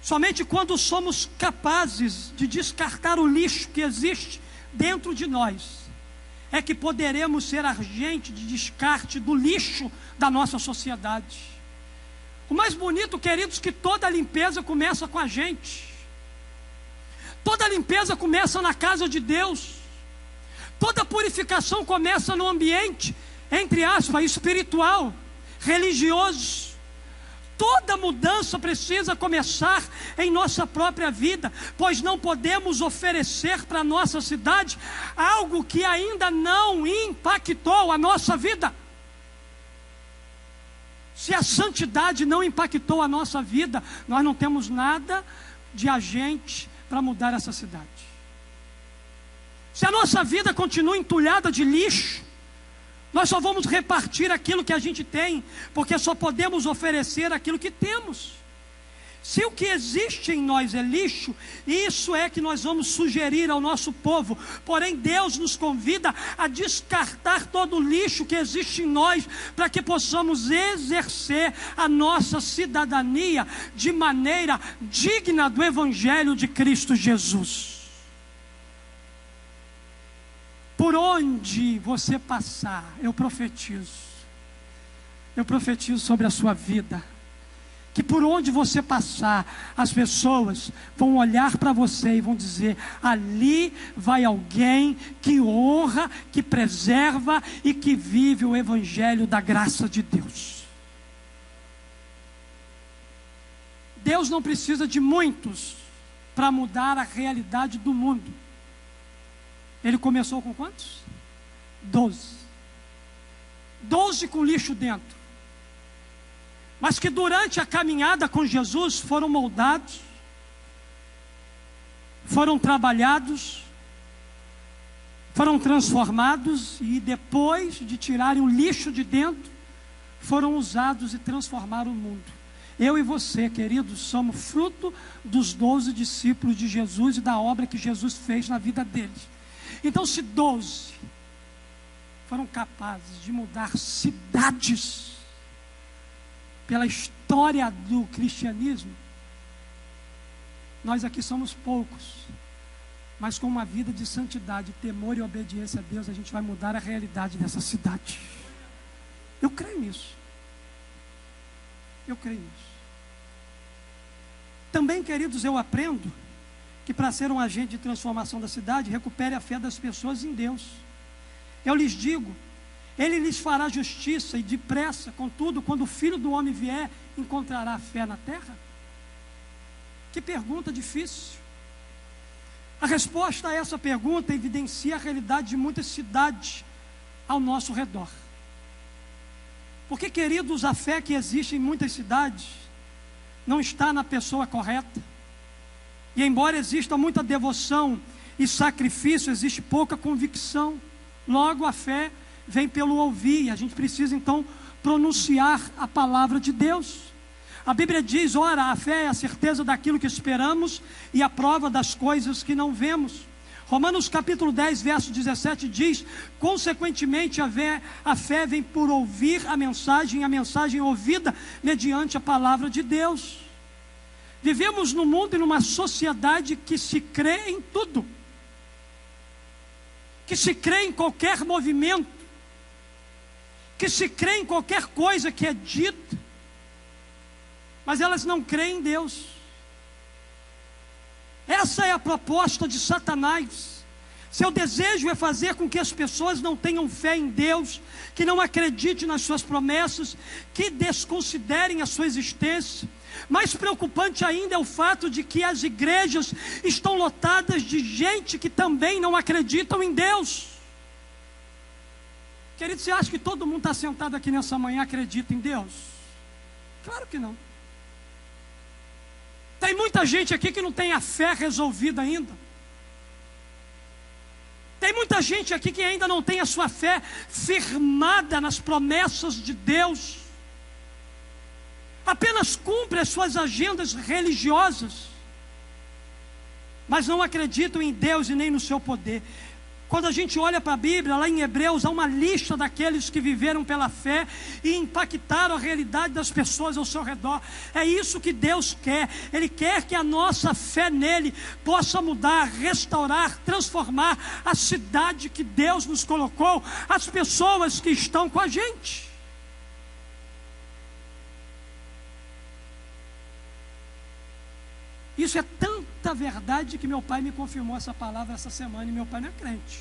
Somente quando somos capazes de descartar o lixo que existe dentro de nós, é que poderemos ser agente de descarte do lixo da nossa sociedade. O mais bonito, queridos, que toda limpeza começa com a gente. Toda limpeza começa na casa de Deus. Toda purificação começa no ambiente, entre aspas, espiritual, religioso. Toda mudança precisa começar em nossa própria vida, pois não podemos oferecer para a nossa cidade algo que ainda não impactou a nossa vida. Se a santidade não impactou a nossa vida, nós não temos nada de agente para mudar essa cidade. Se a nossa vida continua entulhada de lixo, nós só vamos repartir aquilo que a gente tem, porque só podemos oferecer aquilo que temos. Se o que existe em nós é lixo, isso é que nós vamos sugerir ao nosso povo. Porém, Deus nos convida a descartar todo o lixo que existe em nós, para que possamos exercer a nossa cidadania de maneira digna do Evangelho de Cristo Jesus. Por onde você passar, eu profetizo sobre a sua vida, que por onde você passar, as pessoas vão olhar para você e vão dizer: ali vai alguém que honra, que preserva e que vive o Evangelho da graça de Deus. Deus não precisa de muitos para mudar a realidade do mundo. Ele começou com quantos? 12. 12 com lixo dentro. Mas que durante a caminhada com Jesus foram moldados, foram trabalhados, foram transformados, e depois de tirarem o lixo de dentro, foram usados e transformaram o mundo. Eu e você, queridos, somos fruto dos 12 discípulos de Jesus e da obra que Jesus fez na vida deles. Então, se 12 foram capazes de mudar cidades pela história do cristianismo, nós aqui somos poucos, mas com uma vida de santidade, temor e obediência a Deus, a gente vai mudar a realidade dessa cidade. Eu creio nisso. Eu creio nisso. Também, queridos, eu aprendo que para ser um agente de transformação da cidade, recupere a fé das pessoas em Deus. Eu lhes digo, Ele lhes fará justiça e depressa, contudo, quando o Filho do Homem vier, encontrará fé na terra? Que pergunta difícil. A resposta a essa pergunta evidencia a realidade de muitas cidades ao nosso redor. Porque, queridos, a fé que existe em muitas cidades não está na pessoa correta. E embora exista muita devoção e sacrifício, existe pouca convicção. Logo, a fé vem pelo ouvir, e a gente precisa então pronunciar a palavra de Deus. A Bíblia diz: ora, a fé é a certeza daquilo que esperamos e a prova das coisas que não vemos. Romanos capítulo 10, verso 17 diz: consequentemente a fé vem por ouvir a mensagem ouvida mediante a palavra de Deus. Vivemos num mundo e numa sociedade que se crê em tudo, que se crê em qualquer movimento, que se crê em qualquer coisa que é dita, mas elas não creem em Deus. Essa é a proposta de Satanás. Seu desejo é fazer com que as pessoas não tenham fé em Deus, que não acreditem nas suas promessas, que desconsiderem a sua existência. Mais preocupante ainda é o fato de que as igrejas estão lotadas de gente que também não acreditam em Deus. Querido, você acha que todo mundo está sentado aqui nessa manhã acredita em Deus? Claro que não. Tem muita gente aqui que não tem a fé resolvida ainda. Tem muita gente aqui que ainda não tem a sua fé firmada nas promessas de Deus. Apenas cumpre as suas agendas religiosas, mas não acreditam em Deus e nem no seu poder. Quando a gente olha para a Bíblia, lá em Hebreus, há uma lista daqueles que viveram pela fé e impactaram a realidade das pessoas ao seu redor. É isso que Deus quer. Ele quer que a nossa fé nele possa mudar, restaurar, transformar a cidade que Deus nos colocou, as pessoas que estão com a gente. Isso é tanta verdade que meu pai me confirmou essa palavra essa semana, e meu pai não é crente.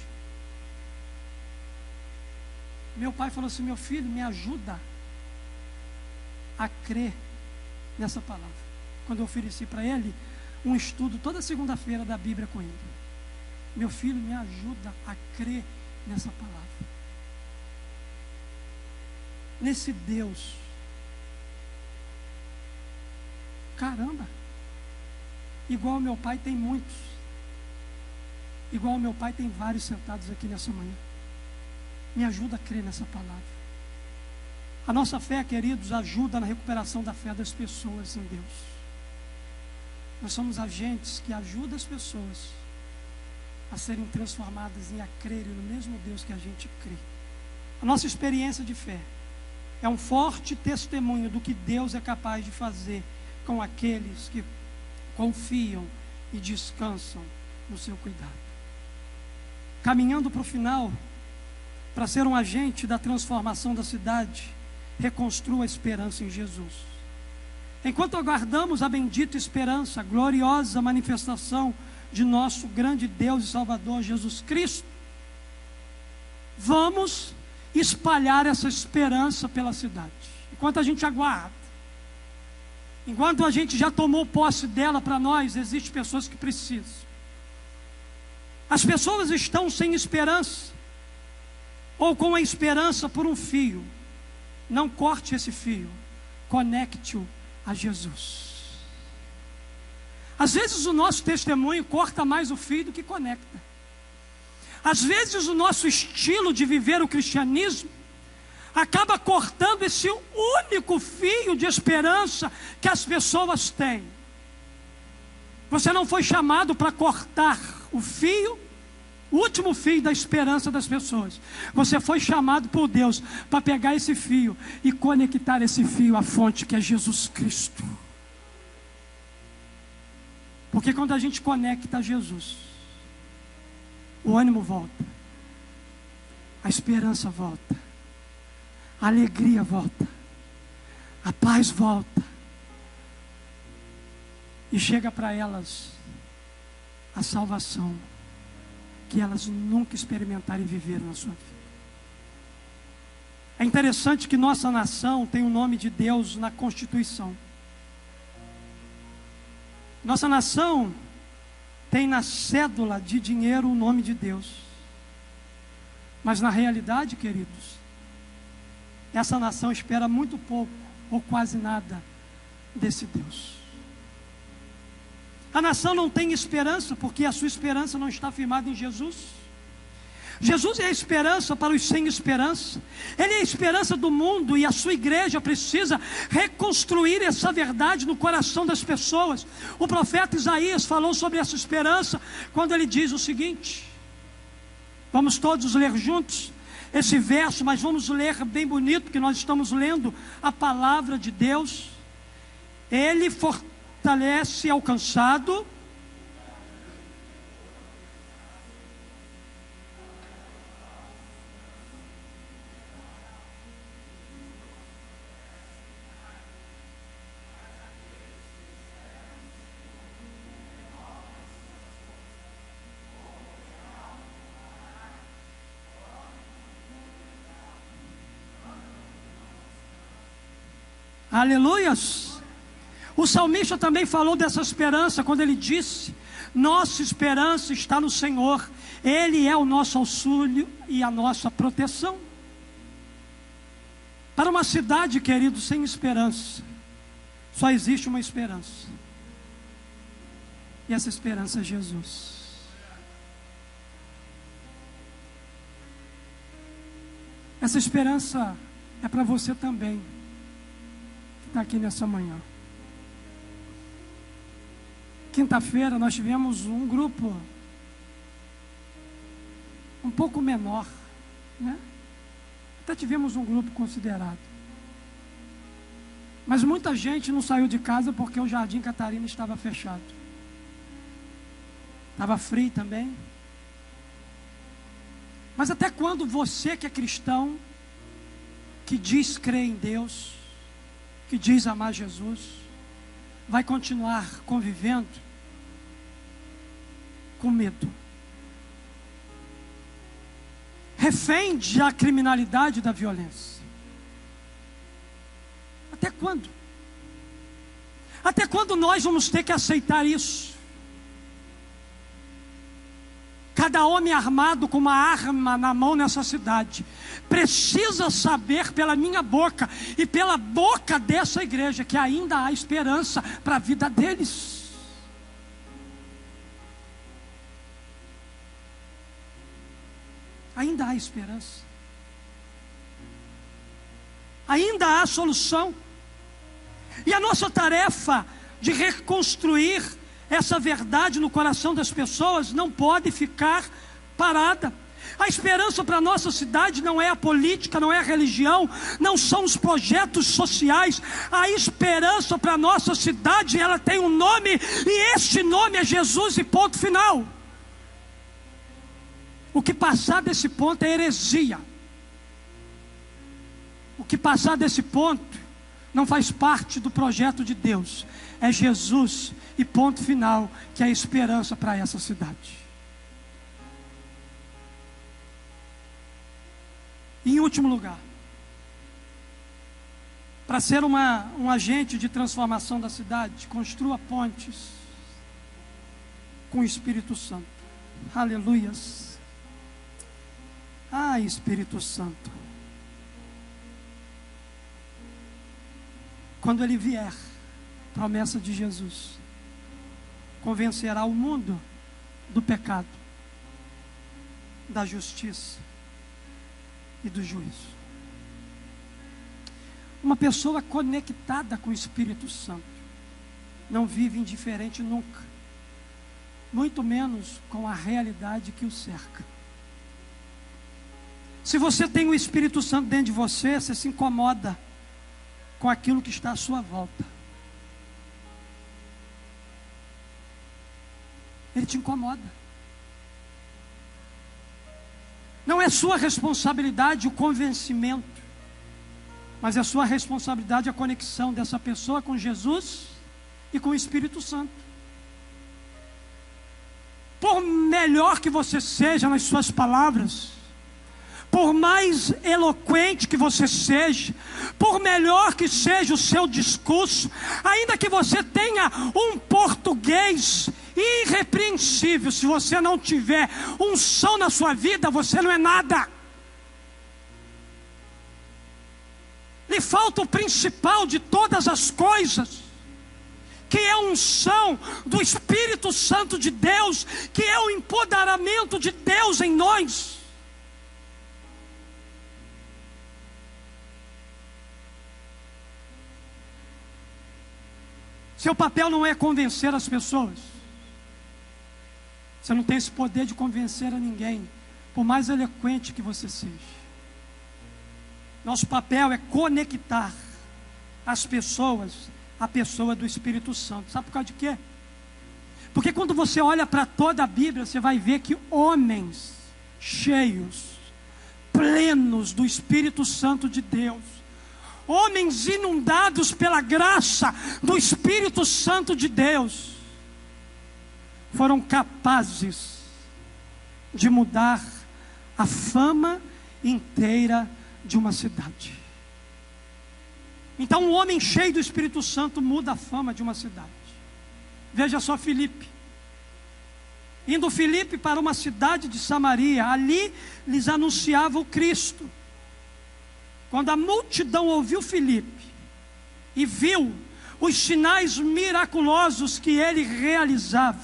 Meu pai falou assim: meu filho, me ajuda a crer nessa palavra. Quando eu ofereci para ele um estudo toda segunda-feira da Bíblia com ele: meu filho, me ajuda a crer nessa palavra, nesse Deus. Caramba! Igual ao meu pai tem muitos. Igual ao meu pai tem vários sentados aqui nessa manhã. Me ajuda a crer nessa palavra. A nossa fé, queridos, ajuda na recuperação da fé das pessoas em Deus. Nós somos agentes que ajudam as pessoas a serem transformadas e a crerem no mesmo Deus que a gente crê. A nossa experiência de fé é um forte testemunho do que Deus é capaz de fazer com aqueles que confiam e descansam no seu cuidado. Caminhando para o final, para ser um agente da transformação da cidade, reconstrua a esperança em Jesus. Enquanto aguardamos a bendita esperança, a gloriosa manifestação de nosso grande Deus e Salvador Jesus Cristo, vamos espalhar essa esperança pela cidade. Enquanto a gente aguarda, enquanto a gente já tomou posse dela para nós, existem pessoas que precisam. As pessoas estão sem esperança, ou com a esperança por um fio. Não corte esse fio, conecte-o a Jesus. Às vezes o nosso testemunho corta mais o fio do que conecta. Às vezes o nosso estilo de viver o cristianismo acaba cortando esse único fio de esperança que as pessoas têm. Você não foi chamado para cortar o fio, o último fio da esperança das pessoas. Você foi chamado por Deus para pegar esse fio e conectar esse fio à fonte que é Jesus Cristo. Porque quando a gente conecta a Jesus, o ânimo volta, a esperança volta, a alegria volta, a paz volta, e chega para elas a salvação que elas nunca experimentaram e viveram na sua vida. É interessante que nossa nação tem o nome de Deus na Constituição. Nossa nação tem na cédula de dinheiro o nome de Deus. Mas na realidade, queridos, essa nação espera muito pouco ou quase nada desse Deus. A nação não tem esperança porque a sua esperança não está firmada em Jesus. Jesus é a esperança para os sem esperança. Ele é a esperança do mundo, e a sua igreja precisa reconstruir essa verdade no coração das pessoas. O profeta Isaías falou sobre essa esperança quando ele diz o seguinte: vamos todos ler juntos esse verso, mas vamos ler bem bonito, porque nós estamos lendo a palavra de Deus. Ele fortalece ao cansado, aleluias. O salmista também falou dessa esperança quando ele disse: nossa esperança está no Senhor, Ele é o nosso auxílio e a nossa proteção. Para uma cidade, querido, sem esperança, só existe uma esperança, e essa esperança é Jesus. Essa esperança é para você também, que está aqui nessa manhã. Quinta-feira nós tivemos um grupo um pouco menor, né? Até tivemos um grupo considerado. Mas muita gente não saiu de casa porque o Jardim Catarina estava fechado. Estava frio também. Mas até quando você que é cristão, que diz crer em Deus, que diz amar Jesus, vai continuar convivendo com medo? Refém da criminalidade e da violência. Até quando? Até quando nós vamos ter que aceitar isso? Cada homem armado com uma arma na mão nessa cidade precisa saber pela minha boca e pela boca dessa igreja que ainda há esperança para a vida deles. Ainda há esperança. Ainda há solução. E a nossa tarefa de reconstruir essa verdade no coração das pessoas não pode ficar parada. A esperança para a nossa cidade não é a política, não é a religião, não são os projetos sociais. A esperança para a nossa cidade, ela tem um nome, e este nome é Jesus, e ponto final. O que passar desse ponto é heresia. O que passar desse ponto não faz parte do projeto de Deus. É Jesus, e ponto final, que é a esperança para essa cidade. E em último lugar, para ser um agente de transformação da cidade, construa pontes com o Espírito Santo. Aleluias. Ah, Espírito Santo. Quando Ele vier, promessa de Jesus, convencerá o mundo do pecado, da justiça e do juízo. Uma pessoa conectada com o Espírito Santo não vive indiferente nunca, muito menos com a realidade que o cerca. Se você tem o Espírito Santo dentro de você, você se incomoda com aquilo que está à sua volta. Ele te incomoda. Não é sua responsabilidade o convencimento, mas é sua responsabilidade a conexão dessa pessoa com Jesus e com o Espírito Santo. Por melhor que você seja nas suas palavras, por mais eloquente que você seja, por melhor que seja o seu discurso, ainda que você tenha um português irrepreensível, se você não tiver unção na sua vida, você não é nada. Lhe falta o principal de todas as coisas, que é a unção do Espírito Santo de Deus, que é o empoderamento de Deus em nós. Seu papel não é convencer as pessoas. Você não tem esse poder de convencer a ninguém, por mais eloquente que você seja. Nosso papel é conectar as pessoas à pessoa do Espírito Santo. Sabe por causa de quê? Porque quando você olha para toda a Bíblia, você vai ver que homens cheios, plenos do Espírito Santo de Deus, homens inundados pela graça do Espírito Santo de Deus, foram capazes de mudar a fama inteira de uma cidade. Então um homem cheio do Espírito Santo muda a fama de uma cidade. Veja só Filipe. Indo Filipe para uma cidade de Samaria, ali lhes anunciava o Cristo. Quando a multidão ouviu Filipe e viu os sinais miraculosos que ele realizava,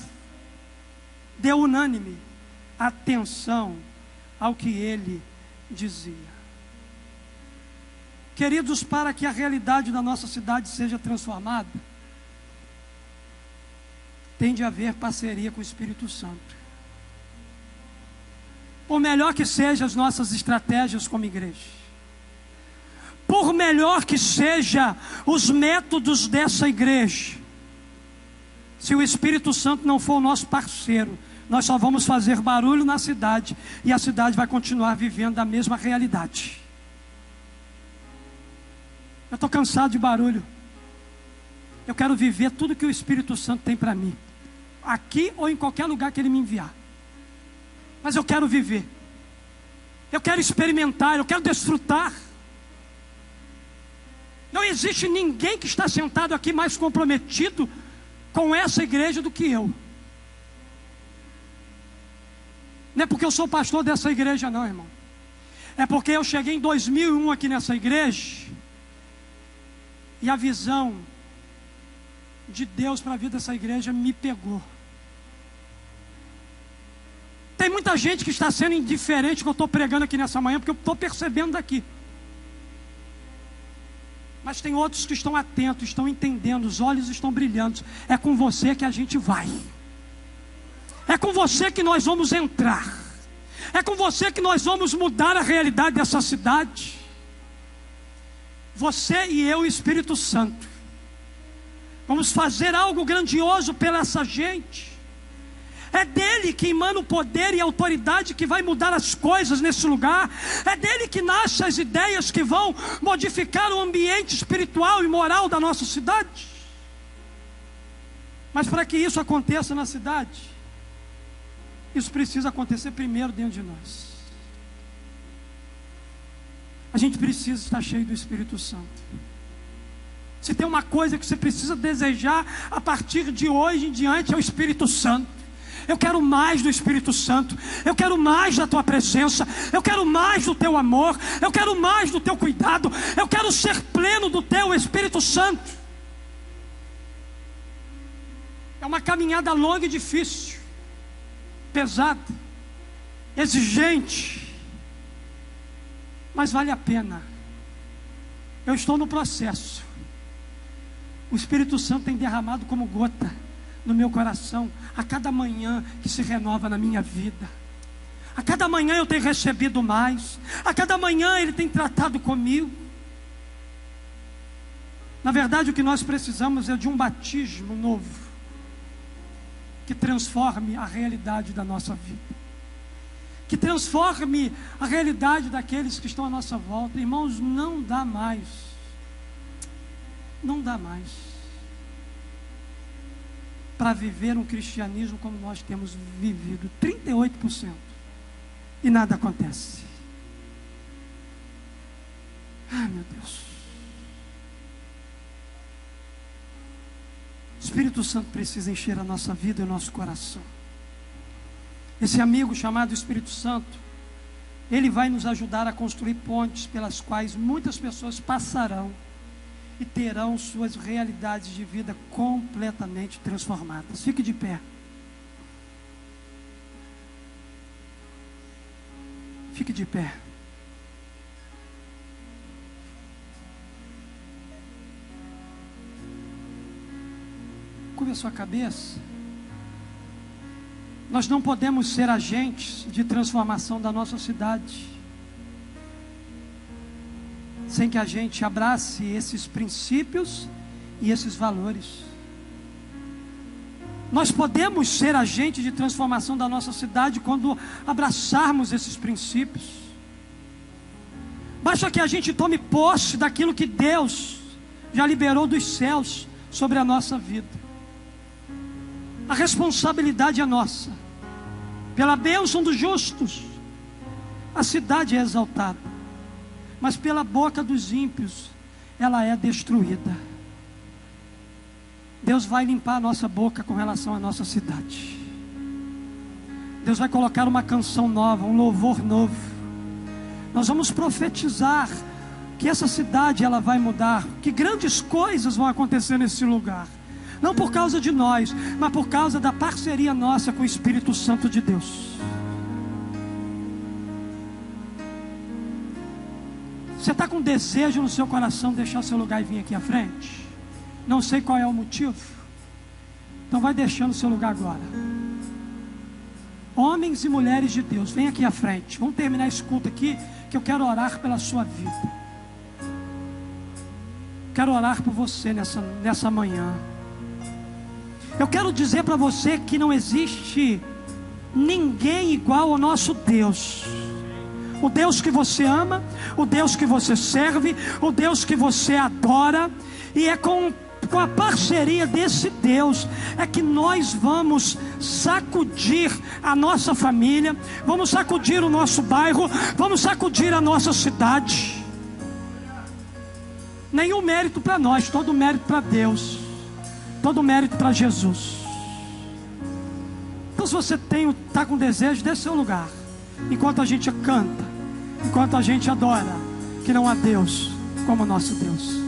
deu unânime atenção ao que ele dizia. Queridos, para que a realidade da nossa cidade seja transformada, tem de haver parceria com o Espírito Santo. por melhor que sejam as nossas estratégias como igreja, por melhor que sejam os métodos dessa igreja, se o Espírito Santo não for o nosso parceiro, nós só vamos fazer barulho na cidade, e a cidade vai continuar vivendo a mesma realidade. Eu estou cansado de barulho. Eu quero viver tudo que o Espírito Santo tem para mim, aqui ou em qualquer lugar que Ele me enviar. Mas eu quero viver, eu quero experimentar, eu quero desfrutar. Não existe ninguém que está sentado aqui mais comprometido com essa igreja do que eu. Não é porque eu sou pastor dessa igreja não, irmão. É porque eu cheguei em 2001 aqui nessa igreja, e a visão de Deus para a vida dessa igreja me pegou. Tem muita gente que está sendo indiferente que eu estou pregando aqui nessa manhã, porque eu estou percebendo daqui. Mas tem outros que estão atentos, estão entendendo, os olhos estão brilhando. É com você que a gente vai. É com você que nós vamos entrar. É com você que nós vamos mudar a realidade dessa cidade. Você e eu, o Espírito Santo, vamos fazer algo grandioso pela essa gente. É dele que emana o poder e a autoridade que vai mudar as coisas nesse lugar. É dele que nascem as ideias que vão modificar o ambiente espiritual e moral da nossa cidade. Mas para que isso aconteça na cidade, isso precisa acontecer primeiro dentro de nós. A gente precisa estar cheio do Espírito Santo. Se tem uma coisa que você precisa desejar a partir de hoje em diante, é o Espírito Santo. Eu quero mais do Espírito Santo. Eu quero mais da tua presença. Eu quero mais do teu amor. Eu quero mais do teu cuidado. Eu quero ser pleno do teu Espírito Santo. É uma caminhada longa e difícil, pesada, exigente, mas vale a pena. Eu estou no processo. O Espírito Santo tem derramado como gota no meu coração a cada manhã que se renova na minha vida. A cada manhã eu tenho recebido mais. A cada manhã Ele tem tratado comigo. Na verdade, o que nós precisamos é de um batismo novo, que transforme a realidade da nossa vida, que transforme a realidade daqueles que estão à nossa volta. Irmãos, não dá mais. Não dá mais para viver um cristianismo como nós temos vivido, 38%, e nada acontece. Ah, meu Deus. O Espírito Santo precisa encher a nossa vida e o nosso coração. Esse amigo chamado Espírito Santo, ele vai nos ajudar a construir pontes pelas quais muitas pessoas passarão e terão suas realidades de vida completamente transformadas. Fique de pé. Fique de pé. Curva a sua cabeça. Nós não podemos ser agentes de transformação da nossa cidade sem que a gente abrace esses princípios e esses valores. Nós podemos ser agentes de transformação da nossa cidade quando abraçarmos esses princípios. Basta que a gente tome posse daquilo que Deus já liberou dos céus sobre a nossa vida. A responsabilidade é nossa. Pela bênção dos justos, a cidade é exaltada, mas pela boca dos ímpios, ela é destruída. Deus vai limpar a nossa boca com relação à nossa cidade. Deus vai colocar uma canção nova, um louvor novo. Nós vamos profetizar que essa cidade ela vai mudar, que grandes coisas vão acontecer nesse lugar. Não por causa de nós, mas por causa da parceria nossa com o Espírito Santo de Deus. Você está com desejo no seu coração de deixar seu lugar e vir aqui à frente? Não sei qual é o motivo. Então vai deixando o seu lugar agora. Homens e mulheres de Deus, vem aqui à frente. Vamos terminar esse culto aqui, que eu quero orar pela sua vida. Quero orar por você nessa manhã. Eu quero dizer para você que não existe ninguém igual ao nosso Deus. O Deus que você ama, o Deus que você serve, o Deus que você adora. E é com a parceria desse Deus é que nós vamos sacudir a nossa família, vamos sacudir o nosso bairro, vamos sacudir a nossa cidade. Nenhum mérito para nós, todo mérito para Deus, todo mérito para Jesus. Então, se você está com desejo, dê seu lugar, enquanto a gente canta, enquanto a gente adora, que não há Deus como nosso Deus.